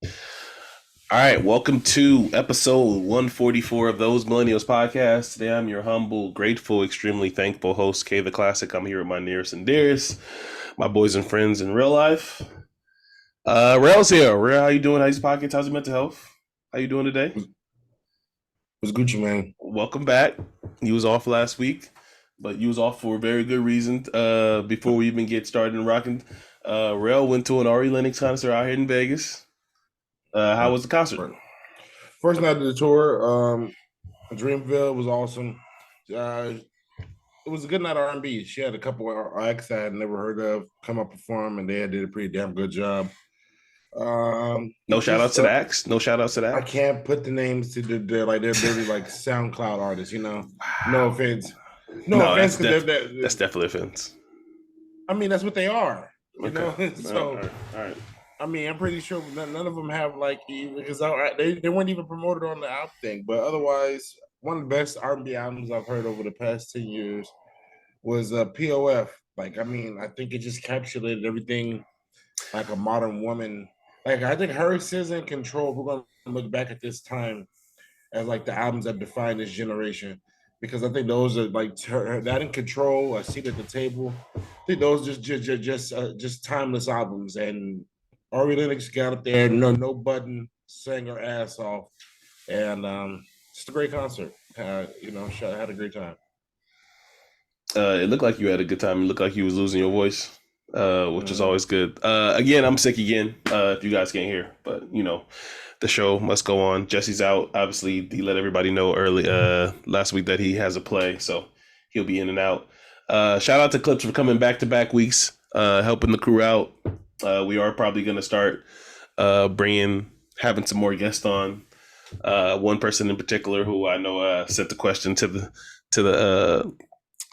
All right, welcome to episode 144 of Those Millennials podcast. Today I'm your humble, grateful, extremely thankful host, K the Classic. I'm here with my nearest and dearest, my boys and friends in real life. Rail's here. Rail, how you doing? How's your pockets? How's your mental health? How you doing today? What's Gucci, man? Welcome back. You was off last week, but you was off for a very good reason. Before we even get started and rocking, Rail went to an Ari Lennox concert out here in Vegas. How was the concert? First night of the tour, Dreamville was awesome. Uh, it was a good night of R&B. She had a couple of acts I had never heard of come up perform, and they did a pretty damn good job. No shout outs Just to the acts. No shout outs to I that. can't put the names to they're literally like SoundCloud artists, you know. No offense, no No, offense, because that's definitely offense. I mean that's what they are, you Okay. know. So All right. I mean, I'm pretty sure none of them have like even because they weren't even promoted on the album thing. But otherwise, one of the best R&B albums I've heard over the past 10 years was POF. Like, I mean, I think it just encapsulated everything like a modern woman. Like, I think her, SZA, and Control. We're gonna look back at this time as like the albums that define this generation because I think those are like that in Control, A Seat at the Table. I think those just timeless albums. And Ari Lennox got up there, no button, sang her ass off, and just a great concert. I had a great time. It looked like you had a good time. It looked like you was losing your voice, which is Mm. always good. Again, I'm sick again. If you guys can't hear, but the show must go on. Jesse's out. Obviously, he let everybody know early last week that he has a play, so he'll be in and out. Shout out to Clips for coming back to back weeks, helping the crew out. We are probably going to start having some more guests on. One person in particular who I know sent the question to the uh,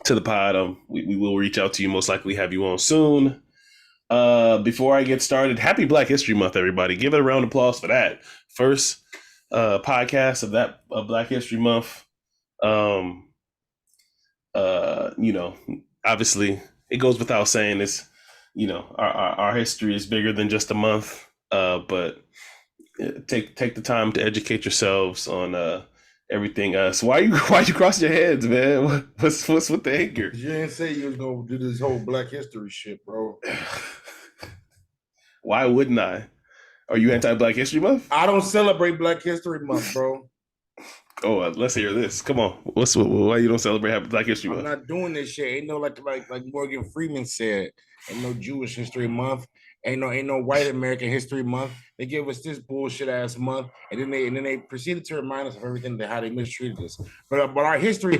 to the pod. We will reach out to you. Most likely have you on soon. Before I get started, happy Black History Month, everybody. Give it a round of applause for that. First podcast of Black History Month. Um, Obviously it goes without saying this, our history is bigger than just a month. But take the time to educate yourselves on everything. So why you cross your heads, man? What's with the anger? You didn't say you was gonna do this whole Black History shit, bro. Why wouldn't I? Are you anti-Black History Month? I don't celebrate Black History Month, bro. Oh, let's hear this. Come on. Why you don't celebrate Black History I'm Month? not doing this shit. Ain't no like Morgan Freeman said. Ain't no Jewish History Month. Ain't no White American History Month. They give us this bullshit ass month, and then they proceeded to remind us of everything that how they mistreated us. But our history,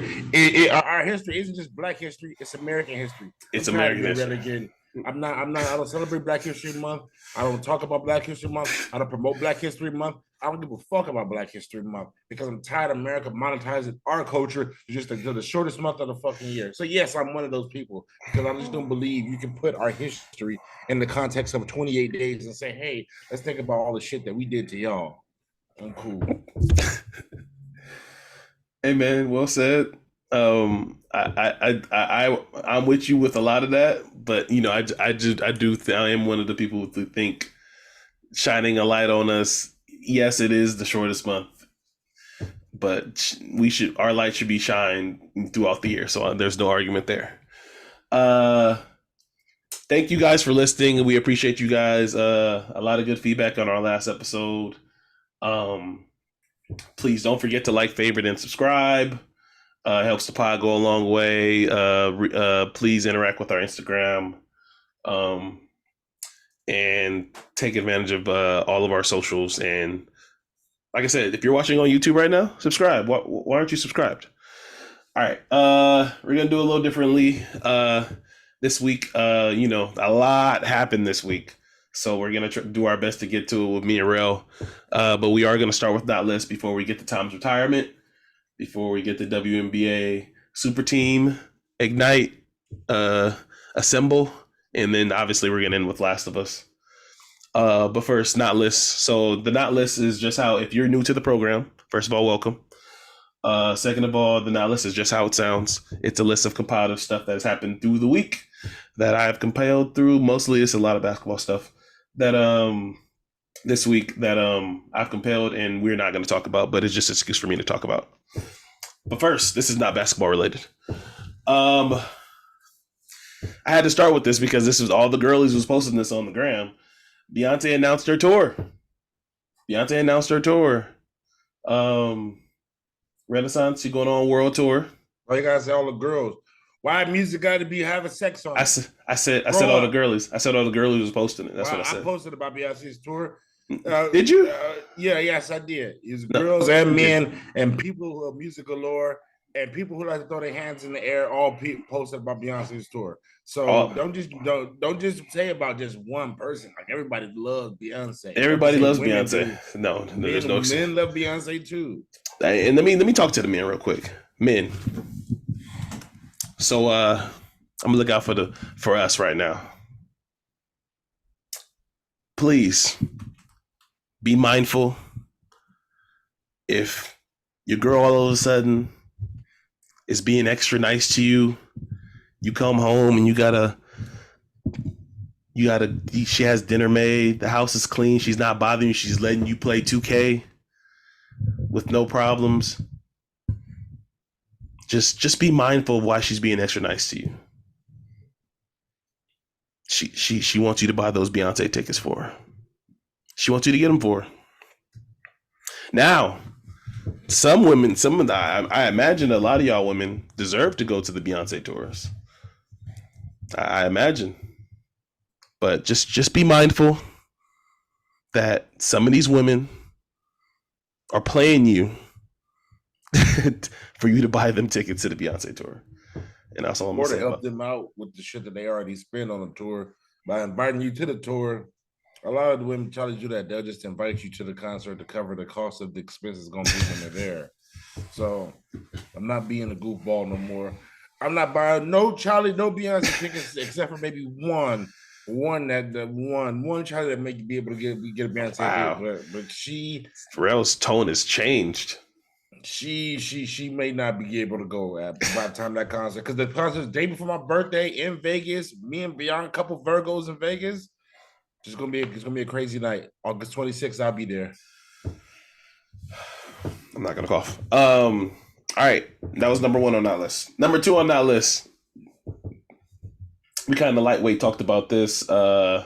our history isn't just Black history. It's American history. I'm It's tired of American being history. relegated. I'm not. I'm not. I don't celebrate Black History Month. I don't talk about Black History Month. I don't promote Black History Month. I don't give a fuck about Black History Month because I'm tired of America monetizing our culture to just the shortest month of the fucking year. So yes, I'm one of those people because I just don't believe you can put our history in the context of 28 days and say, hey, let's think about all the shit that we did to y'all. I'm cool. Hey man, well said. I'm with you with a lot of that, but I am one of the people who think shining a light on us. Yes, it is the shortest month, but our light should be shined throughout the year. So there's no argument there. Uh, Thank you guys for listening. We appreciate you guys. A lot of good feedback on our last episode. Um, please don't forget to like, favorite, and subscribe. Helps the pod go a long way. Please interact with our Instagram. Um, and take advantage of all of our socials. And like I said, if you're watching on YouTube right now, subscribe. Why aren't you subscribed? All right. We're gonna do a little differently this week. A lot happened this week, so we're gonna do our best to get to it with me and Rail. But we are gonna start with that list before we get to Tom's retirement, before we get to WNBA Super Team Ignite, Assemble, and then obviously we're gonna end with Last of Us. But first, not list. So the not list is just how, if you're new to the program, first of all, welcome. Second of all, the not list is just how it sounds. It's a list of compiled stuff that has happened through the week that I have compiled through. Mostly it's a lot of basketball stuff that this week that I've compelled, and we're not going to talk about, but it's just an excuse for me to talk about. But first, this is not basketball related. I had to start with this because this was all the girlies was posting this on the gram. Beyonce announced her tour. Renaissance, she going on world tour. Why you gotta say all the girls? Why music got to be having sex on it? I said all the girlies. I said all the girlies was posting it. That's what I said. I posted about Beyonce's tour. Did you? Yes, I did. It's girls and men and people who are musical lore and people who like to throw their hands in the air. All posted about Beyonce's tour. So don't just say about just one person. Like everybody loves Beyonce. Everybody loves Beyonce. No, there's no. Men love Beyonce too. And let me talk to the men real quick. Men. So I'm gonna look out for us right now. Please be mindful if your girl all of a sudden is being extra nice to you. You come home and she has dinner made, the house is clean, she's not bothering you, she's letting you play 2K with no problems. Just be mindful of why she's being extra nice to you. She wants you to buy those Beyonce tickets for her. She wants you to get them for her. Now, some women, I imagine a lot of y'all women deserve to go to the Beyonce tours. I imagine. But just be mindful that some of these women are playing you for you to buy them tickets to the Beyonce tour. And that's all I'm going to say. Or to help them out with the shit that they already spent on the tour by inviting you to the tour. A lot of the women try to do that. They'll just invite you to the concert to cover the cost of the expenses going to be when they're there. So I'm not being a goofball no more. I'm not buying no Beyonce tickets except for maybe one Charlie that make you be able to get a Beyonce ticket. But Pharrell's tone has changed. She may not be able to go by the time that concert, because the concert is the day before my birthday in Vegas. Me and Beyond, a couple Virgos in Vegas. It's gonna be a crazy night. August 26th, I'll be there. I'm not gonna cough. All right, that was number 1 on that list. Number 2 on that list. We kind of lightweight talked about this a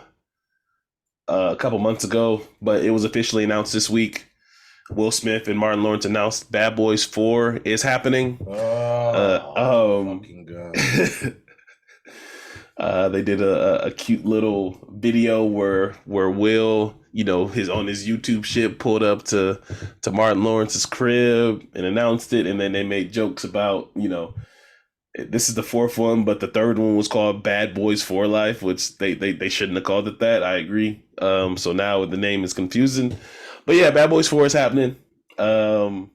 couple months ago, but it was officially announced this week. Will Smith and Martin Lawrence announced Bad Boys 4 is happening. Fucking God. They did a cute little video where Will, on his YouTube shit, pulled up to Martin Lawrence's crib and announced it, and then they made jokes about, this is the 4th one, but the 3rd one was called Bad Boys for Life, which they shouldn't have called it that. I agree. So now the name is confusing. But yeah, Bad Boys 4 is happening. I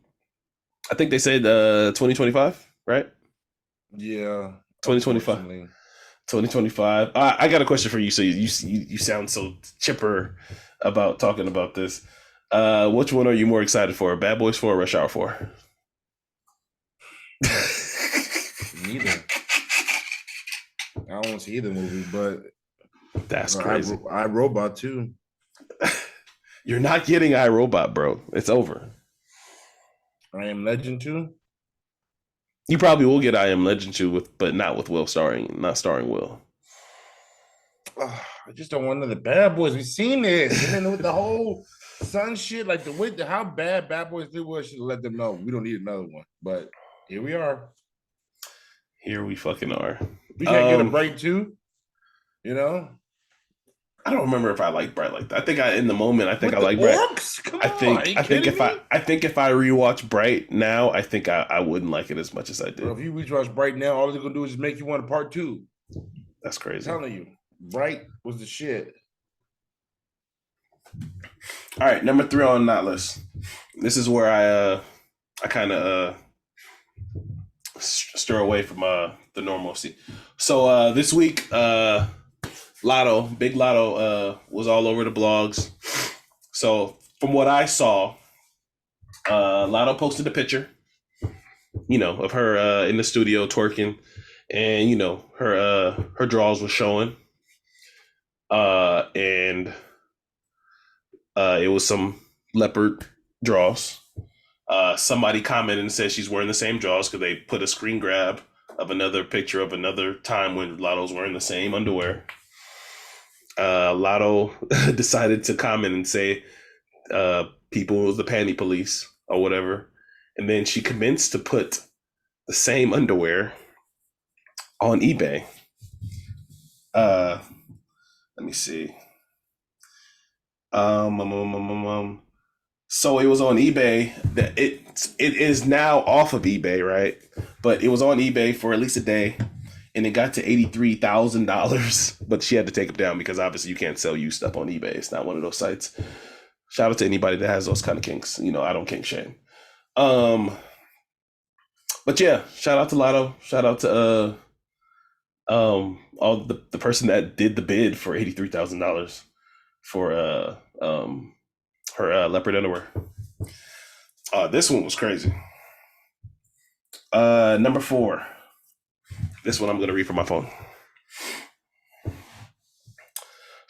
think they said 2025, right? Yeah. 2025. 2025. I got a question for you. So you sound so chipper about talking about this. Which one are you more excited for? Bad Boys 4 or Rush Hour 4? Neither. I don't want to see either movie, but that's crazy. iRobot too. You're not getting iRobot, bro. It's over. I Am Legend 2? You probably will get I Am Legend 2 but not with Will not starring Will. I just don't want another Bad Boys. We've seen this. And then with the whole son shit, like how bad Bad Boys 3 was, should let them know we don't need another one. But here we are. Here we fucking are. We can't get a break too. I don't remember if I like Bright like that. I think in the moment I like Bright. I think if I rewatch Bright now, I think I wouldn't like it as much as I did. Bro, if you rewatch Bright now, all they're gonna do is make you want a part 2. That's crazy. I'm telling you, Bright was the shit. All right, number 3 on that list. This is where I kind of stir away from the normalcy. So this week, Big Lotto was all over the blogs. So from what I saw, Lotto posted a picture, of her in the studio twerking, and her draws were showing. And It was some leopard draws. Somebody commented and said she's wearing the same draws because they put a screen grab of another picture of another time when Lotto's wearing the same underwear. Lotto decided to comment and say people was the panty police or whatever. And then she commenced to put the same underwear on eBay. Let me see. So it was on eBay. That it is now off of eBay, right? But it was on eBay for at least a day, and it got to $83,000. But she had to take it down because obviously you can't sell used stuff on eBay. It's not one of those sites. Shout out to anybody that has those kind of kinks. I don't kink shame. But yeah, shout out to Lotto. Shout out to all the person that did the bid for $83,000 for her leopard underwear. This one was crazy. Number 4. This one I'm going to read from my phone.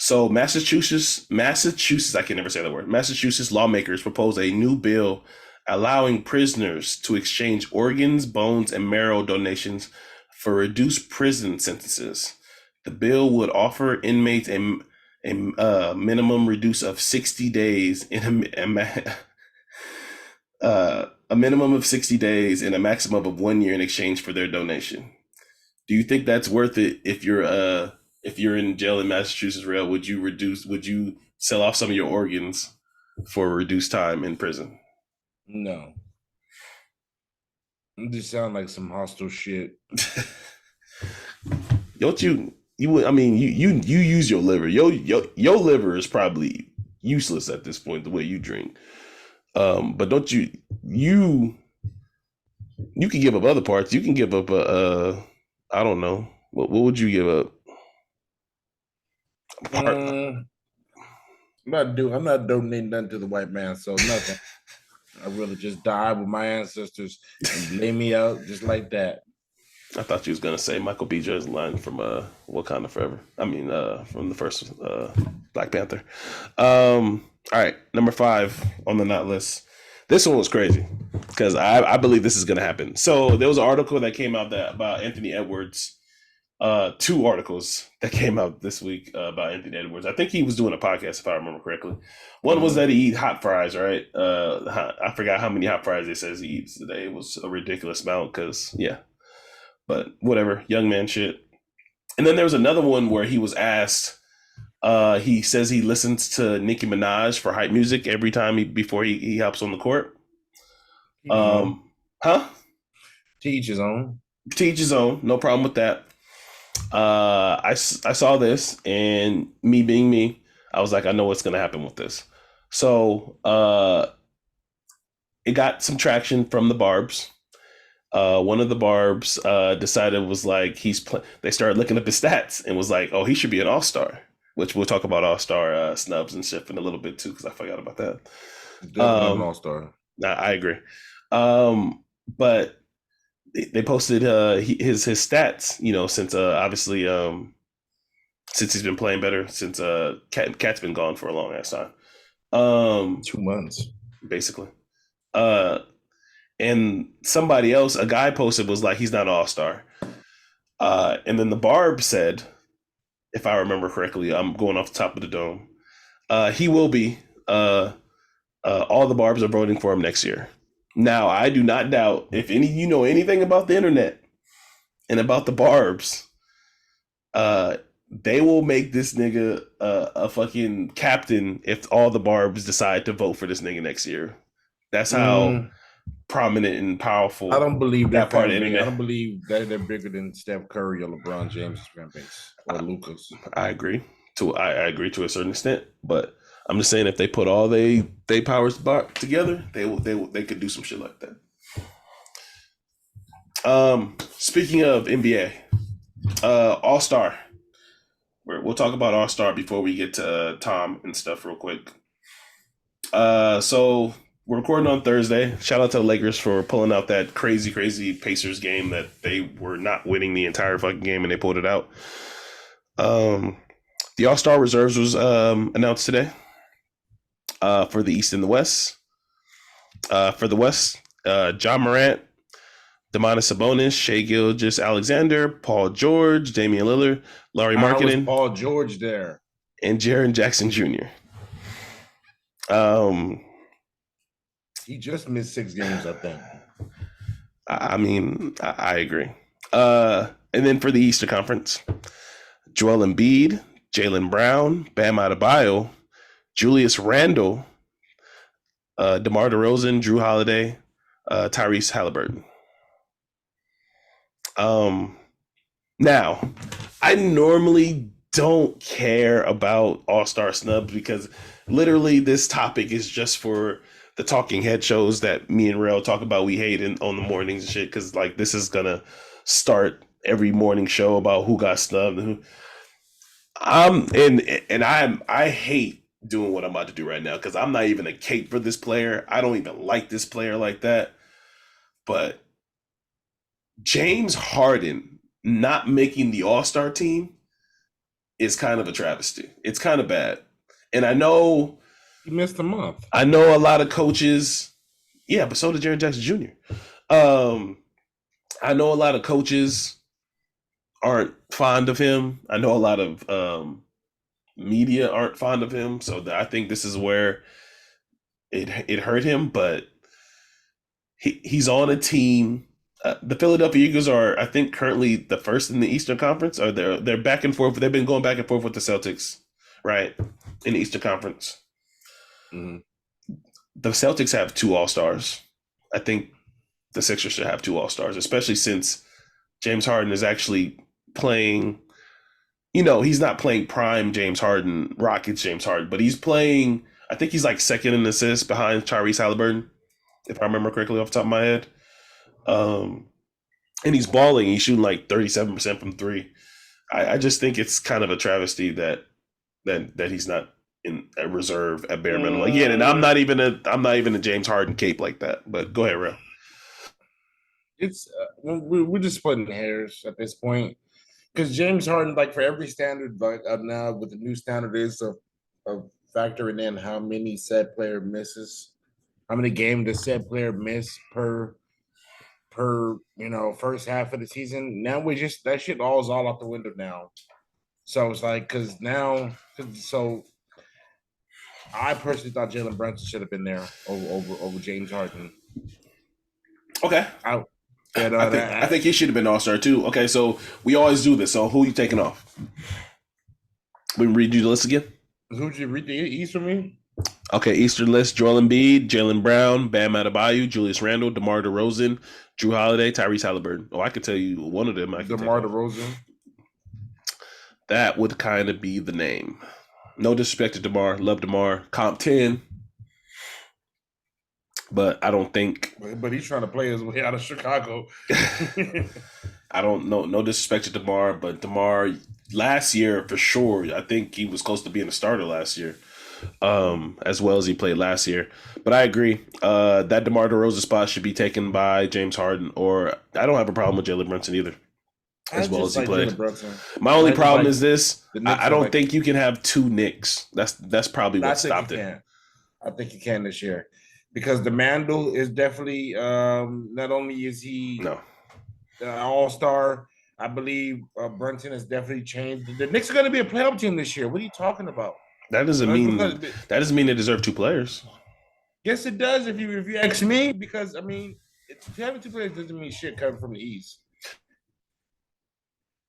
So Massachusetts, I can never say that word. Massachusetts lawmakers propose a new bill allowing prisoners to exchange organs, bones, and marrow donations for reduced prison sentences. The bill would offer inmates a minimum reduce of 60 days in a minimum of 60 days and a maximum of 1 year in exchange for their donation. Do you think that's worth it if you're in jail in Massachusetts, Rail? Would you sell off some of your organs for reduced time in prison? No. It just sound like some hostile shit. Don't you use your liver. Your liver is probably useless at this point the way you drink. But don't you can give up other parts. You can give up I don't know. What would you give up? I'm not donating nothing to the white man, so nothing. I really just died with my ancestors and lay me out just like that. I thought you was gonna say Michael B. Jordan's line from Wakanda Forever. I mean, from the first Black Panther. All right, number 5 on the not list. This one was crazy because I believe this is gonna happen. So there was an article that came out about Anthony Edwards. 2 articles that came out this week about Anthony Edwards. I think he was doing a podcast, if I remember correctly. One was that he eat hot fries, right? I forgot how many hot fries they says he eats today. It was a ridiculous amount because, yeah. But whatever, young man shit. And then there was another one where he was asked, he says he listens to Nicki Minaj for hype music every time before he hops on the court. To each his own. To each his own. No problem with that. I saw this, and me being me, I was like, I know what's going to happen with this. So it got some traction from the Barbs. One of the Barbs decided was like they started looking up his stats and was like, oh, he should be an all-star, which we'll talk about all-star snubs and shit in a little bit too, because I forgot about that. Definitely an all-star. I agree. But they posted his stats, since obviously since he's been playing better, since Cat's been gone for a long ass time. 2 months. Basically. And somebody else, a guy posted, was like, he's not an all-star. And then the Barb said, if I remember correctly, I'm going off the top of the dome, he will be. All the Barbs are voting for him next year. Now, I do not doubt, if you know anything about the internet and about the Barbs, they will make this nigga a fucking captain if all the Barbs decide to vote for this nigga next year. That's how prominent and powerful. I don't believe that part of the internet. I don't believe that they're bigger than Steph Curry or LeBron James' fan base or Lucas. I agree I agree to a certain extent, but I'm just saying if they put all they powers together, they could do some shit like that. Speaking of NBA, All-Star. We'll talk about All-Star before we get to Tom and stuff real quick. So we're recording on Thursday. Shout out to the Lakers for pulling out that crazy Pacers game that they were not winning the entire fucking game and they pulled it out. The All-Star reserves was announced today. For the East and the West. For the West, John Morant, Domantas Sabonis, Shai Gilgeous-Alexander, Paul George, Damian Lillard, Larry How was Markkinen, Paul George there? and Jaren Jackson Jr. He just missed 6 games, I think. I agree. And then for the Eastern Conference, Joel Embiid, Jaylen Brown, Bam Adebayo, Julius Randle, DeMar DeRozan, Drew Holiday, Tyrese Halliburton. Now, I normally don't care about All-Star snubs because literally this topic is just for the talking head shows that me and Rail talk about we hate on the mornings and shit, because like this is gonna start every morning show about who got snubbed and who. I hate doing what I'm about to do right now because I'm not even a cape for this player. I don't even like this player like that. But James Harden not making the All-Star team is kind of a travesty. It's kind of bad. And I know he missed a month. I know a lot of coaches. Yeah, but so did Jaren Jackson Jr. I know a lot of coaches aren't fond of him. I know a lot of media aren't fond of him. So I think this is where it hurt him. But he's on a team. The Philadelphia Eagles are, I think, currently the first in the Eastern Conference. Or they're back and forth. They've been going back and forth with the Celtics, right, in the Eastern Conference. Mm-hmm. The Celtics have 2 All-Stars. I think the Sixers should have 2 All-Stars, especially since James Harden is actually playing. You know, he's not playing prime James Harden, Rockets James Harden, but he's playing. I think he's like second in assists behind Tyrese Halliburton, if I remember correctly off the top of my head. And he's balling. He's shooting like 37% from 3. I just think it's kind of a travesty that he's not in a reserve at bare minimum again. And I'm not even a James Harden cape like that. But go ahead, Real. It's we're just splitting hairs at this point because James Harden, like for every standard, like now with the new standard is of factoring in how many said player misses, how many games the said player miss per first half of the season. Now we just that shit all out the window now. So it's like so I personally thought Jalen Brunson should have been there over James Harden. Okay. I think he should have been All-Star too. Okay, so we always do this. So who are you taking off? We read you the list again? Who'd you read the East for me? Okay, Eastern list: Joel Embiid, Jaylen Brown, Bam Adebayo, Julius Randle, DeMar DeRozan, Drew Holiday, Tyrese Halliburton. Oh, I could tell you one of them. DeMar DeRozan. That would kind of be the name. No disrespect to DeMar. Love DeMar. Comp 10. But I don't think. But he's trying to play his way out of Chicago. I don't know. No disrespect to DeMar, but DeMar last year for sure. I think he was close to being a starter last year, as well as he played last year. But I agree. That DeMar DeRozan spot should be taken by James Harden, or I don't have a problem with Jalen Brunson either. As well as he played. My only problem is this: I don't think you can have 2 Knicks. That's probably what stopped it. I think you can this year. Because the Mandel is definitely not only is he All-Star, I believe Brunson has definitely changed. The Knicks are going to be a playoff team this year. What are you talking about? That doesn't mean they deserve 2 players. Yes, it does. If you ask me, because I mean, having 2 players doesn't mean shit coming from the East.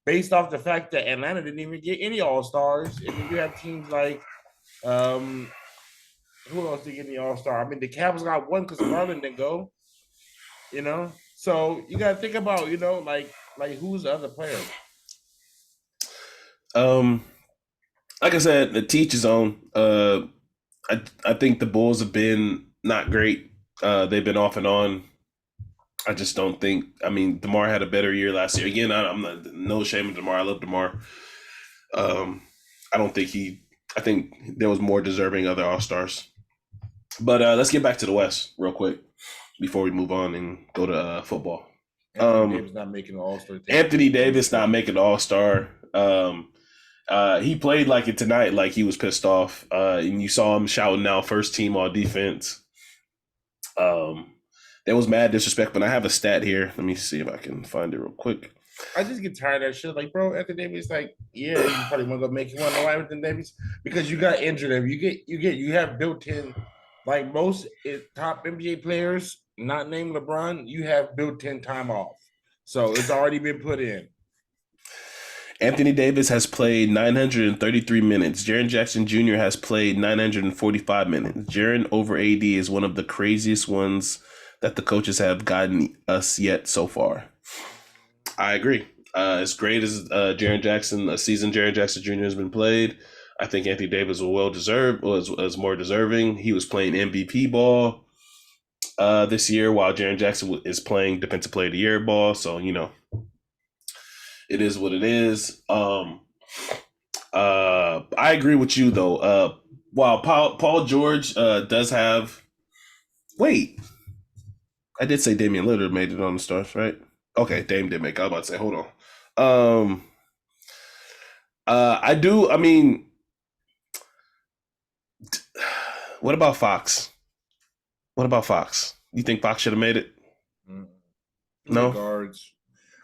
Based off the fact that Atlanta didn't even get any All-Stars, and then you have teams like. Who else did get the All-Star? I mean, the Cavs got 1 because Garland didn't go. So you got to think about, like who's the other player? Like I said, the teach his own. I think the Bulls have been not great. They've been off and on. I just don't think. I mean, DeMar had a better year last year. Again, I'm not no shame of DeMar. I love DeMar. I don't think I think there was more deserving other All-Stars. But let's get back to the West real quick before we move on and go to football. Anthony Davis not making the All-Star team. Anthony Davis not making the All-Star. He played like it tonight, like he was pissed off. And you saw him shouting out first team all defense. There was mad disrespect, but I have a stat here. Let me see if I can find it real quick. I just get tired of that shit. Like, bro, Anthony Davis, like, yeah, you probably want to go make you want to know why Anthony Davis because you got injured. You have built in, like most top NBA players, not named LeBron, you have built in time off, so it's already been put in. Anthony Davis has played 933 minutes. Jaren Jackson Jr. has played 945 minutes. Jaren over AD is one of the craziest ones that the coaches have gotten us yet so far. I agree. As great as Jaren Jackson, a season Jaren Jackson Jr. has been played, I think Anthony Davis was more deserving. He was playing MVP ball this year, while Jaren Jackson is playing Defensive Player of the Year ball. So it is what it is. I agree with you though. While Paul George does have, wait, I did say Damian Lillard made it on the Stars, right? Okay, Dame did make it. I was about to say, hold on. I do. I mean, what about Fox? What about Fox? You think Fox should have made it? No guards.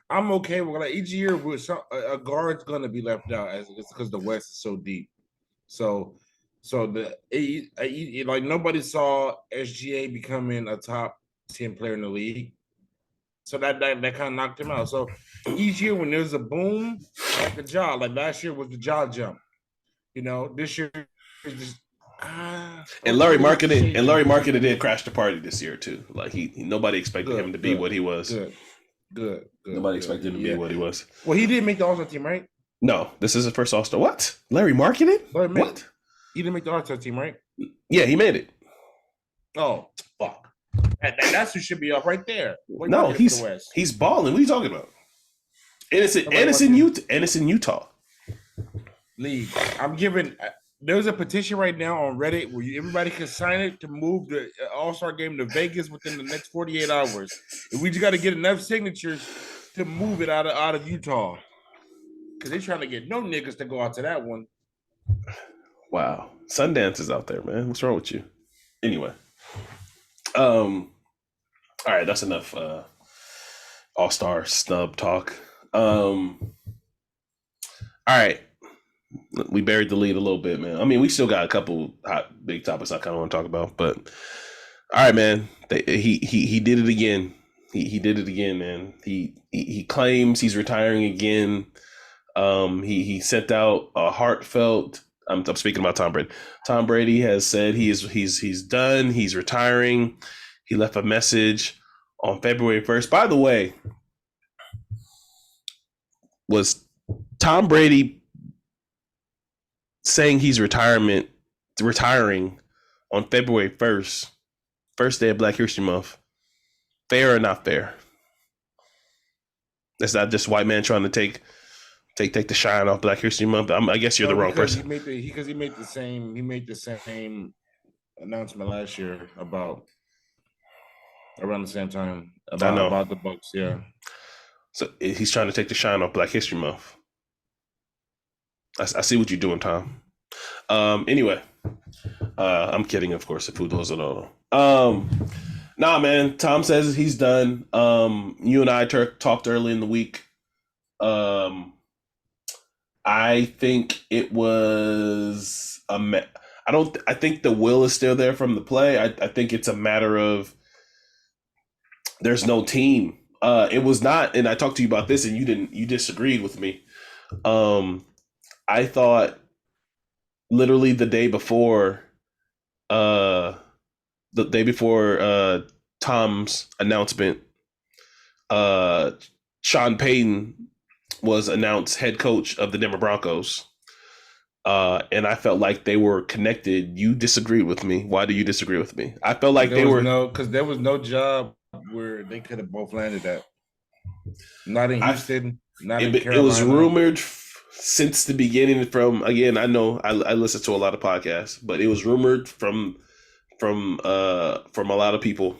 I'm okay with like each year with a guard's gonna be left out as it's because the West is so deep. So like nobody saw SGA becoming a top 10 player in the league. So that kind of knocked him out. So each year when there's a boom, like the jaw, like last year was the jaw jump. This year is just and Larry Marketing did crash the party this year too. Like nobody expected him to be what he was. Good. Nobody expected him to be what he was. Well, he didn't make the All-Star team, right? No, this is his first All-Star. What? Larry Marketing? What? He didn't make the All-Star team, right? Yeah, he made it. Oh, fuck. That's who should be up right there. No, he's balling. What are you talking about? And it's in Utah. League. I'm giving. There's a petition right now on Reddit where everybody can sign it to move the All-Star game to Vegas within the next 48 hours. And we just got to get enough signatures to move it out of Utah. Because they're trying to get no niggas to go out to that one. Wow. Sundance is out there, man. What's wrong with you? Anyway. All right, that's enough All-Star snub talk. All right. We buried the lead a little bit, man. I mean, we still got a couple hot big topics I kind of want to talk about, but all right, man. He did it again. He did it again, man. He claims he's retiring again. He sent out a heartfelt. I'm speaking about Tom Brady. Tom Brady has said he's done. He's retiring. He left a message on February 1st. By the way, was Tom Brady saying he's retiring on February 1st, first day of Black History Month, fair or not fair? That's not just white man trying to take the shine off Black History Month. I guess you're the wrong person. He made the same announcement last year about around the same time about the Bucks. Yeah. So he's trying to take the shine off Black History Month. I see what you're doing, Tom. Anyway, I'm kidding, of course, if who doesn't know. Nah, man, Tom says he's done. You and I talked early in the week. I think it was I think the will is still there from the play. I think it's a matter of there's no team. It was not, and I talked to you about this and you disagreed with me. I thought literally the day before Tom's announcement, Sean Payton was announced head coach of the Denver Broncos. And I felt like they were connected. You disagreed with me. Why do you disagree with me? I felt like because there was no job where they could have both landed at. Not in Houston, not in Carolina. It was rumored since the beginning. I know I listen to a lot of podcasts, but it was rumored from a lot of people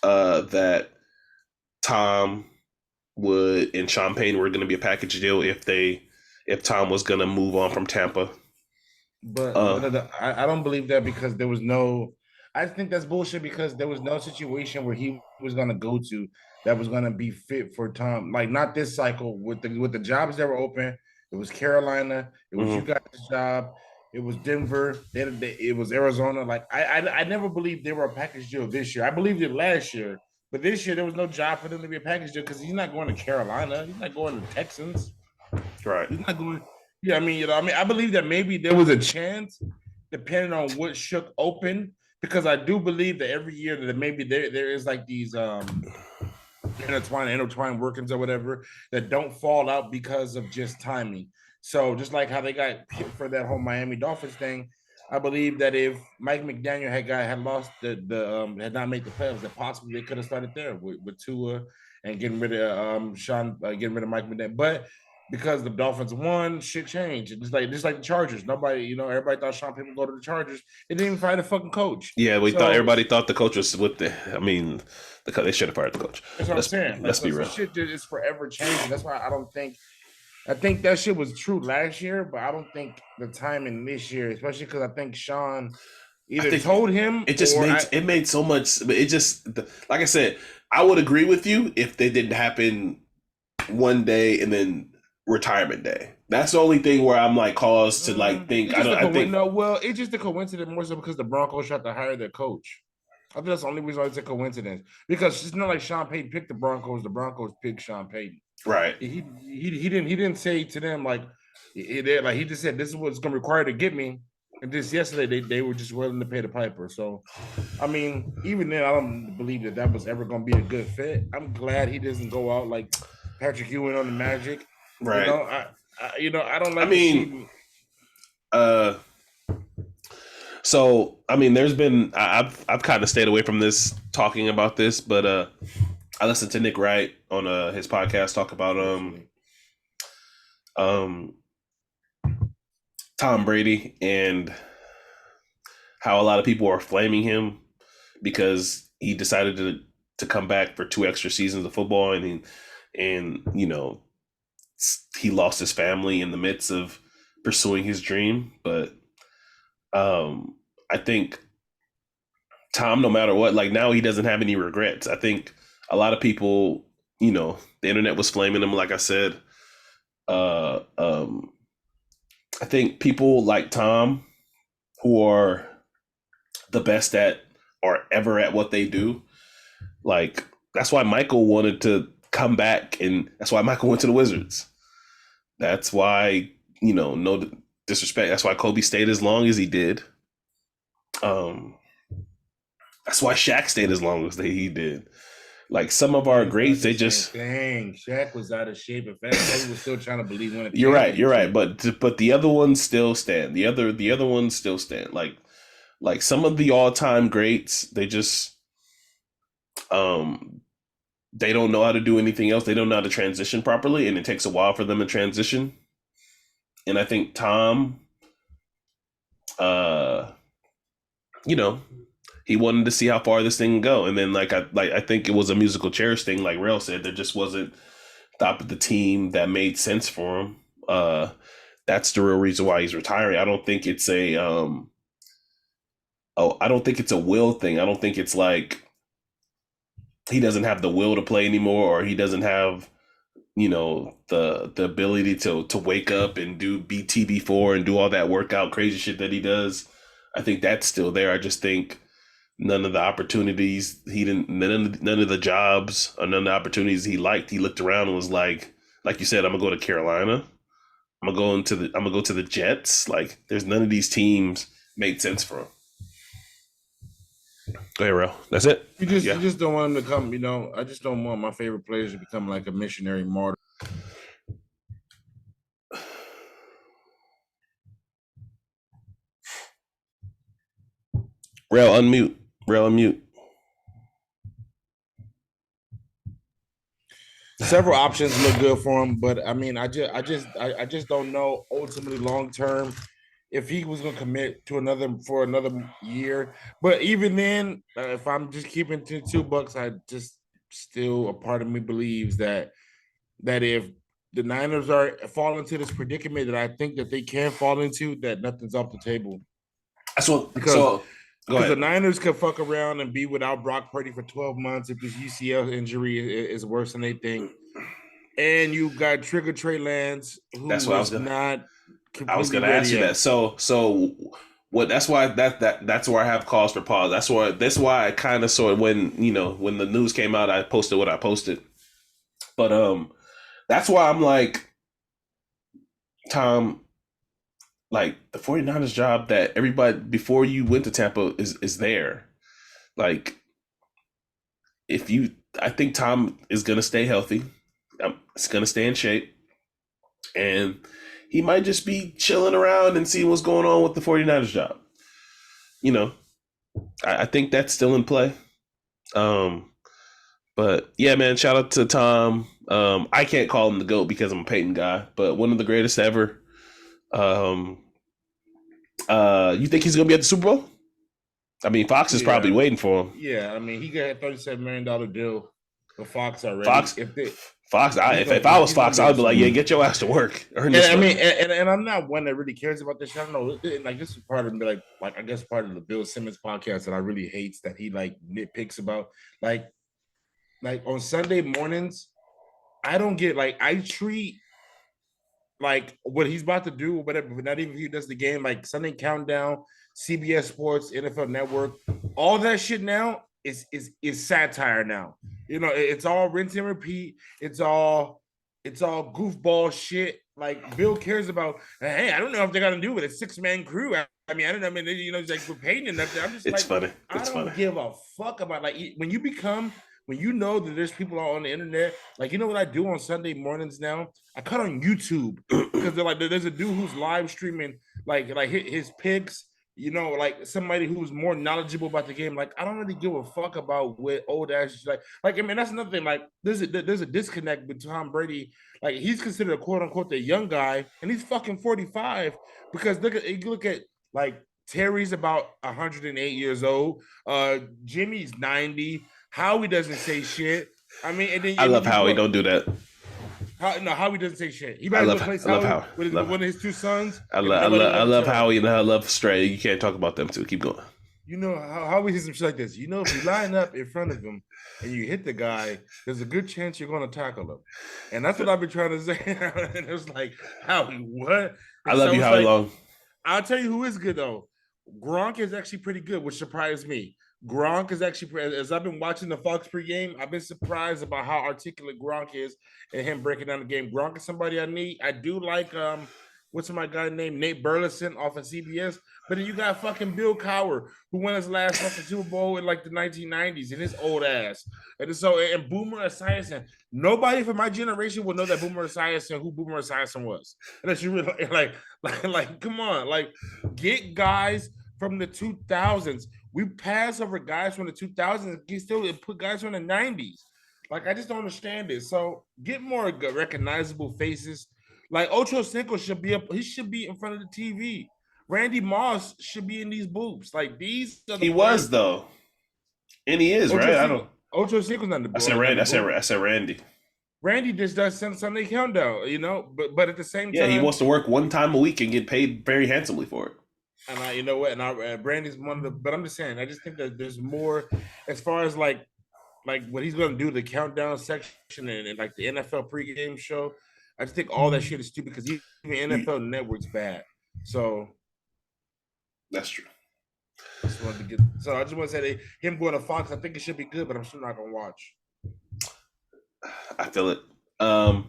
that Tom and Sean Payton were going to be a package deal if if Tom was gonna move on from Tampa. But Uh, I don't believe that because there was no. I think that's bullshit because there was no situation where he was gonna go to that was gonna be fit for Tom. Like not this cycle with the jobs that were open. It was Carolina. It was you mhm. guys' job. It was Denver. It was Arizona. Like I never believed they were a package deal this year. I believed it last year, but this year there was no job for them to be a package deal because he's not going to Carolina. He's not going to Texans. Right. He's not going. Yeah, I mean, I believe that maybe there was a chance, depending on what shook open, because I do believe that every year that maybe there is like these intertwined workings or whatever that don't fall out because of just timing. So just like how they got hit for that whole Miami Dolphins thing, I believe that if Mike McDaniel had lost the had not made the playoffs, that possibly they could have started there with Tua and getting rid of getting rid of Mike McDaniel. But because the Dolphins won, shit changed. Just like the Chargers. Nobody, everybody thought Sean Payton would go to the Chargers. It didn't even find a fucking coach. Yeah, we thought So everybody thought the coach was with the. I mean, they should have fired the coach. that's what I'm saying. Like Let's so, be so real. shit is forever changing. That's why I don't think. I think that shit was true last year, but I don't think the timing this year, especially because I think Sean I either think told him it just or made it made so much. It just like I said, I would agree with you if they didn't happen one day and then retirement day. That's the only thing where I'm like caused to like think. it's I just don't. a I think no. Well, it's just a coincidence more so because the Broncos tried to hire their coach. I think that's the only reason why it's a coincidence because it's not like Sean Payton picked the Broncos. The Broncos picked Sean Payton. right. He didn't say to them like he just said this is what it's gonna require to get me. And this yesterday they were just willing to pay the piper. So I mean, even then I don't believe that was ever gonna be a good fit. I'm glad he doesn't go out like Patrick Ewing on the Magic. Right. I don't I like to mean, see. uh, so I mean, there's been I've kind of stayed away from this talking about this, but I listened to Nick Wright on his podcast talk about um Tom Brady and how a lot of people are flaming him because he decided to come back for 2 extra seasons of football and he lost his family in the midst of pursuing his dream. But I think Tom, no matter what, like now he doesn't have any regrets. I think a lot of people, the internet was flaming him, like I said. Uh, um, I think people like Tom, who are the best at or ever at what they do, like that's why Michael wanted to come back, and that's why Michael went to the Wizards. That's why, no disrespect. That's why Kobe stayed as long as he did. Um, that's why Shaq stayed as long as he did. Like some of our greats, they just. Dang, Shaq was out of shape. In fact, he was still trying to believe in a You're right. You're right. But the other ones still stand. The other ones still stand. Like some of the all time greats, they just they don't know how to do anything else. They don't know how to transition properly, and it takes a while for them to transition. And I think Tom, uh, you know, he wanted to see how far this thing can go, and then I think it was a musical chairs thing. Like Rail said, there just wasn't top of the team that made sense for him. That's the real reason why he's retiring. I don't think it's a I don't think it's a will thing. I don't think it's like he doesn't have the will to play anymore, or he doesn't have the ability to wake up and do BTB4 and do all that workout crazy shit that he does. I think that's still there. I just think none of the opportunities he didn't, none of the jobs or none of the opportunities he liked. He looked around and was like you said, I'm gonna go to Carolina. I'm gonna go to the Jets. Like, there's none of these teams made sense for him. Go ahead, Ro. That's it. You just don't want him to come. I just don't want my favorite players to become like a missionary martyr. Rail unmute. Rail unmute. Several options look good for him, but I mean, I just don't know ultimately long term if he was going to commit to another year. But even then, if I'm just keeping to $2, I just still a part of me believes that if the Niners are fall into this predicament that I think that they can fall into, that nothing's off the table. That's what. Because So go the ahead. Niners could fuck around and be without Brock Purdy for 12 months if his UCL injury is worse than they think. And you got Trigger Trey Lance, who That's what was not I was completely gonna ready ask you yet. that. So what? That's why that's where I have cause for pause. That's why I kind of saw it when when the news came out. I posted what I posted, but that's why I'm like, Tom, like the 49ers job that everybody before you went to Tampa is there. Like if you, I think Tom is gonna stay healthy. It's gonna stay in shape, and he might just be chilling around and seeing what's going on with the 49ers job. You know, I think that's still in play. But yeah, man, shout out to Tom. I can't call him the GOAT because I'm a Peyton guy, but one of the greatest ever. Um, you think he's gonna be at the Super Bowl? I mean, Fox is probably Yeah, waiting for him. yeah. I mean, he got a $37 million deal with Fox already. Fox, If they, Fox. If I was he's gonna Fox, be I at would the be like, Super yeah, Bowl. get your ass to work, earn this And I money. mean, and I'm not one that really cares about this shit. I don't know. Like this is part of like I guess part of the Bill Simmons podcast that I really hates that he like nitpicks about. Like on Sunday mornings, I don't get like I treat like what he's about to do, whatever. But not even if he does the game, like Sunday Countdown, CBS Sports, NFL Network, all that shit now is satire now. You know, it's all rinse and repeat. It's all goofball shit. Like Bill cares about. Hey, I don't know if they're gonna do with a 6-man crew. I mean, I don't know. I mean, it's like we're paying enough. I'm just It's like, funny. I It's funny. don't give a fuck about like when you become when you know that there's people on the internet. Like you know what I do on Sunday mornings now? I cut on YouTube because they're like there's a dude who's live streaming like his picks. You know, like somebody who's more knowledgeable about the game. Like I don't really give a fuck about what old ass like. I mean, that's another thing. Like there's a disconnect with Tom Brady. Like he's considered a quote unquote the young guy, and he's fucking 45. Because look at like Terry's about 108 years old. Jimmy's 90. Howie doesn't say shit. I mean, I and then love you Howie. go Don't do that. Howie doesn't say shit. He I might as love well play I love Howie Howie. with Love one of his two sons, I and love I nobody love will I ever love tell him. Howie and I love Stray. You can't talk about them too. Keep going. You know how we says some shit like this. You know, if you line up in front of him and you hit the guy, there's a good chance you're going to tackle him, and that's what I've been trying to say. And it was like, Howie, what? I And love so you, it's Howie like, Long. I'll tell you who is good though. Gronk is actually pretty good, which surprised me. Gronk is actually, as I've been watching the Fox pregame, I've been surprised about how articulate Gronk is and him breaking down the game. Gronk is somebody I need. I do like what's my guy named Nate Burleson off of CBS. But then you got fucking Bill Cowher, who won his last fucking Super Bowl in like the 1990s, and his old ass. And Boomer Esiason. Nobody from my generation will know that Boomer Esiason, who Boomer Esiason was. Unless you really like, come on, like get guys from the 2000s. We pass over guys from the 2000s, and still put guys from the 90s. Like I just don't understand it. So get more recognizable faces. Like Ocho Cinco should be up. He should be in front of the TV. Randy Moss should be in these booths. Like these are the He was players. though, and he is Ocho right. I Cinco. don't. Ocho Cinco's not in the I booth. said Randy. I said Randy. Randy just does Sunday Countdown, you know. But at the same Yeah, he time, wants to work one time a week and get paid very handsomely for it. and you know what? And Brandy's one of the. But I'm just saying, I just think that there's more as far as like what he's going to do, the countdown section and like the NFL pregame show. I just think all that shit is stupid because even NFL Network's bad. So that's true. I just wanted to get. So I just want to say him going to Fox. I think it should be good, but I'm still not going to watch. I feel it. All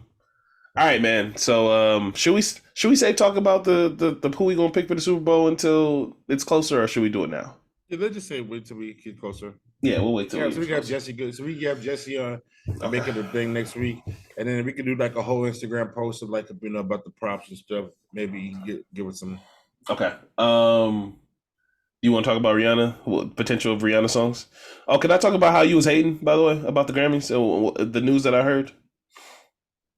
right, man. So should we say talk about the who we gonna pick for the Super Bowl until it's closer, or should we do it now? Yeah, let's just say wait till we get closer. Yeah, we'll wait till so we can have Jesse good. So we can have Jesse on and make it a thing next week, and then we can do like a whole Instagram post of like about the props and stuff. Maybe you can get with some. Okay. You want to talk about Rihanna? Potential of Rihanna songs? Oh, can I talk about how you was hating, by the way, about the Grammys? The news that I heard.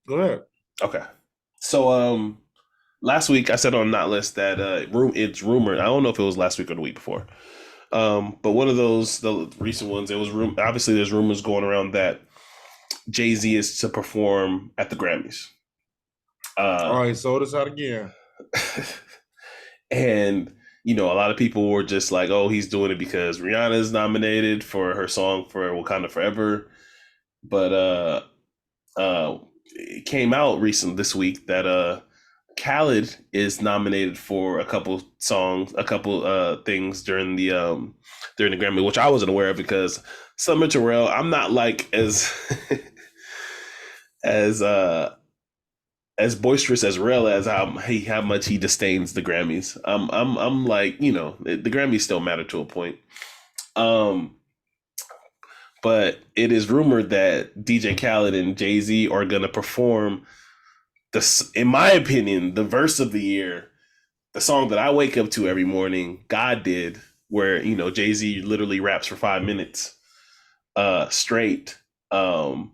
Go ahead. Okay. So last week I said on Not List that it's rumored. I don't know if it was last week or the week before. But one of the recent ones, it was obviously there's rumors going around that Jay-Z is to perform at the Grammys. Uh, Oh, he sold us out again. and you know, a lot of people were just like, "Oh, he's doing it because Rihanna's nominated for her song for Wakanda Forever." But it came out recently this week that Khaled is nominated for a couple songs, a couple things during the Grammy, which I wasn't aware of because Summer Terrell, I'm not like as as uh as boisterous as Rel as how much he disdains the Grammys. I'm like, you know, the Grammys still matter to a point. Um, but it is rumored that DJ Khaled and Jay Z are gonna perform in my opinion, the verse of the year, the song that I wake up to every morning. God did, where you know Jay Z literally raps for 5 minutes, straight. Um,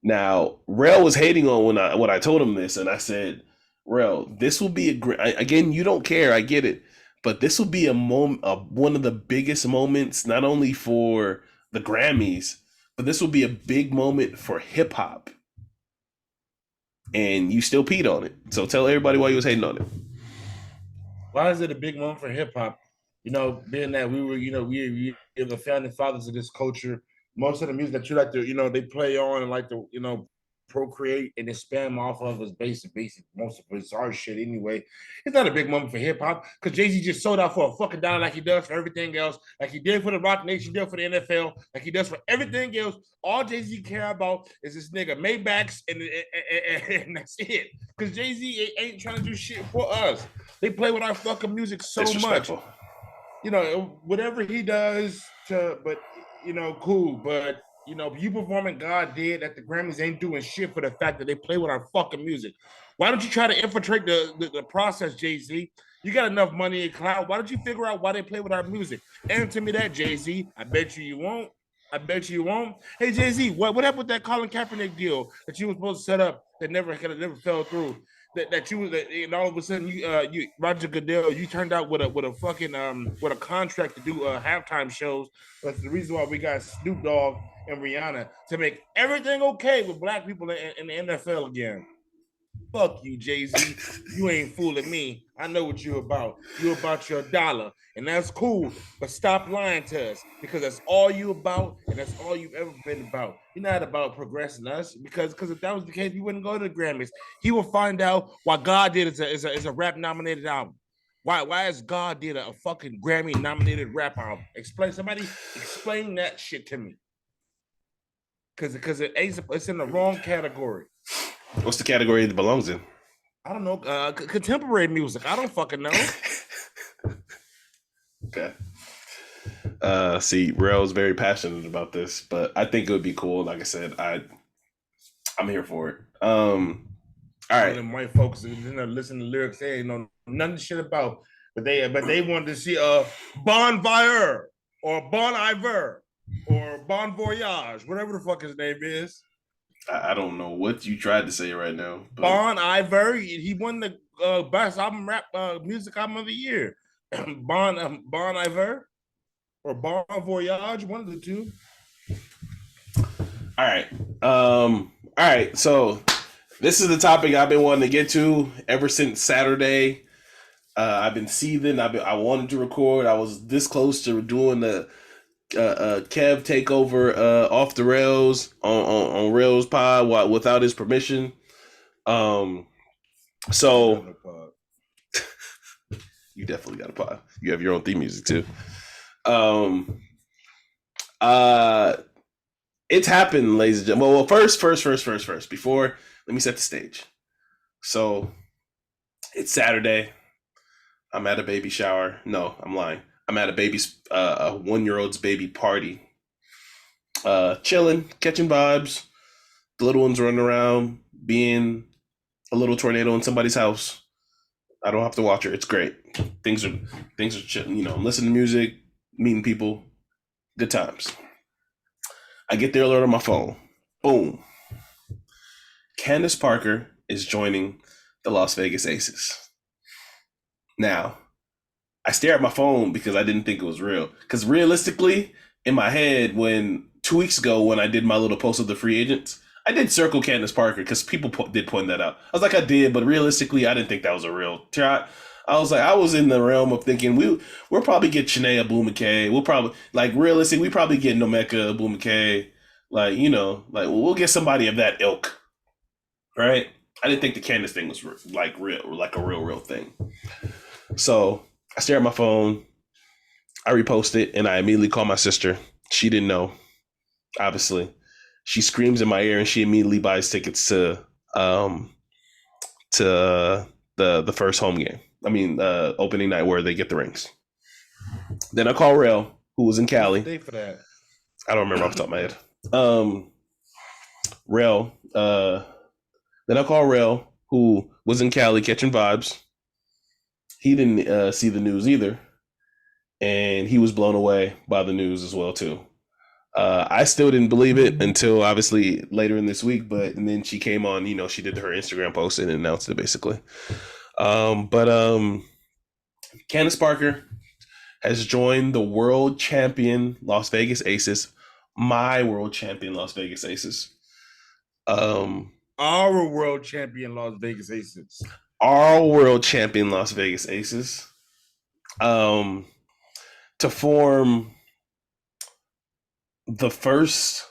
Now, Rel was hating on when I told him this, and I said, "Rel, this will be again. You don't care, I get it, but this will be a moment, one of the biggest moments, not only for the Grammys, but this will be a big moment for hip hop." And you still peed on it. So tell everybody why you was hating on it. Why is it a big moment for hip hop? You know, being that we were, we are the founding fathers of this culture. Most of the music that you like to, they play on and like to, procreate and expand off of is basic. Most of it's our shit anyway. It's not a big moment for hip hop because Jay Z just sold out for a fucking dollar like he does for everything else, like he did for the Rock Nation, did for the NFL, like he does for everything else. All Jay Z care about is this nigga Maybachs and that's it. Because Jay Z ain't trying to do shit for us. They play with our fucking music so much. Whatever he does but cool. But you performing God did at the Grammys ain't doing shit for the fact that they play with our fucking music. Why don't you try to infiltrate the process, Jay-Z? You got enough money and clout. Why don't you figure out why they play with our music? Answer me that, Jay-Z. I bet you won't. Hey, Jay-Z, what happened with that Colin Kaepernick deal that you were supposed to set up that never fell through? That you was and all of a sudden you Roger Goodell, you turned out with a fucking with a contract to do halftime shows. That's the reason why we got Snoop Dogg and Rihanna to make everything okay with black people in the NFL again. Fuck you, Jay-Z. You ain't fooling me. I know what you're about. You're about your dollar. And that's cool. But stop lying to us because that's all you about and that's all you've ever been about. You're not about progressing us because if that was the case, you wouldn't go to the Grammys. He will find out why God did is a rap nominated album. Why is God did a fucking Grammy nominated rap album? Somebody explain that shit to me. Because it's in the wrong category. What's the category it belongs in? I don't know. Contemporary music. I don't fucking know. Okay. See, Rel's very passionate about this, but I think it would be cool. Like I said, I'm here for it. All right. Them white folks listen to lyrics they ain't know nothing shit about, but they wanted to see Bon Voyeur or Bon Iver or Bon Voyage, whatever the fuck his name is. I don't know what you tried to say right now. But... Bon Iver, he won the best album rap music album of the year. Bon Iver or Bon Voyage, one of the two. All right. All right. So this is the topic I've been wanting to get to ever since Saturday. I've been seething. I wanted to record. I was this close to doing the Kev takeover off the rails on Rails Pod without his permission. So you definitely got a pod. You have your own theme music too. It's happened, ladies and gentlemen. Well, first. Before, let me set the stage. So it's Saturday. I'm at a baby shower. No, I'm lying. I'm at a 1-year-old's baby party. Chilling, catching vibes. The little ones running around, being a little tornado in somebody's house. I don't have to watch her. It's great. Things are chilling. Listening to music, meeting people, good times. I get the alert on my phone. Boom. Candace Parker is joining the Las Vegas Aces. Now, I stare at my phone because I didn't think it was real. Because realistically, in my head, 2 weeks ago when I did my little post of the free agents, I did circle Candace Parker because people did point that out. I was like, I did, but realistically, I didn't think that was a real shot. I was like, I was in the realm of thinking we'll probably get Shanae Abumake. We'll probably like realistically, we probably get Nomeka Abumake. Like like we'll get somebody of that ilk, right? I didn't think the Candace thing was like a real thing. So I stare at my phone. I repost it and I immediately call my sister. She didn't know, obviously. She screams in my ear and she immediately buys tickets to the first home game. I mean, opening night where they get the rings. Then I call Rail, who was in Cali. What's the date for that? I don't remember off the top of my head. Rail. Then I call Rail, who was in Cali catching vibes. He didn't see the news either, and he was blown away by the news as well too. I still didn't believe it until obviously later in this week, and then she came on. She did her Instagram post and announced it basically. Candace Parker has joined the world champion Las Vegas Aces, my world champion Las Vegas Aces. Our world champion Las Vegas Aces. Our world champion Las Vegas Aces. To form the first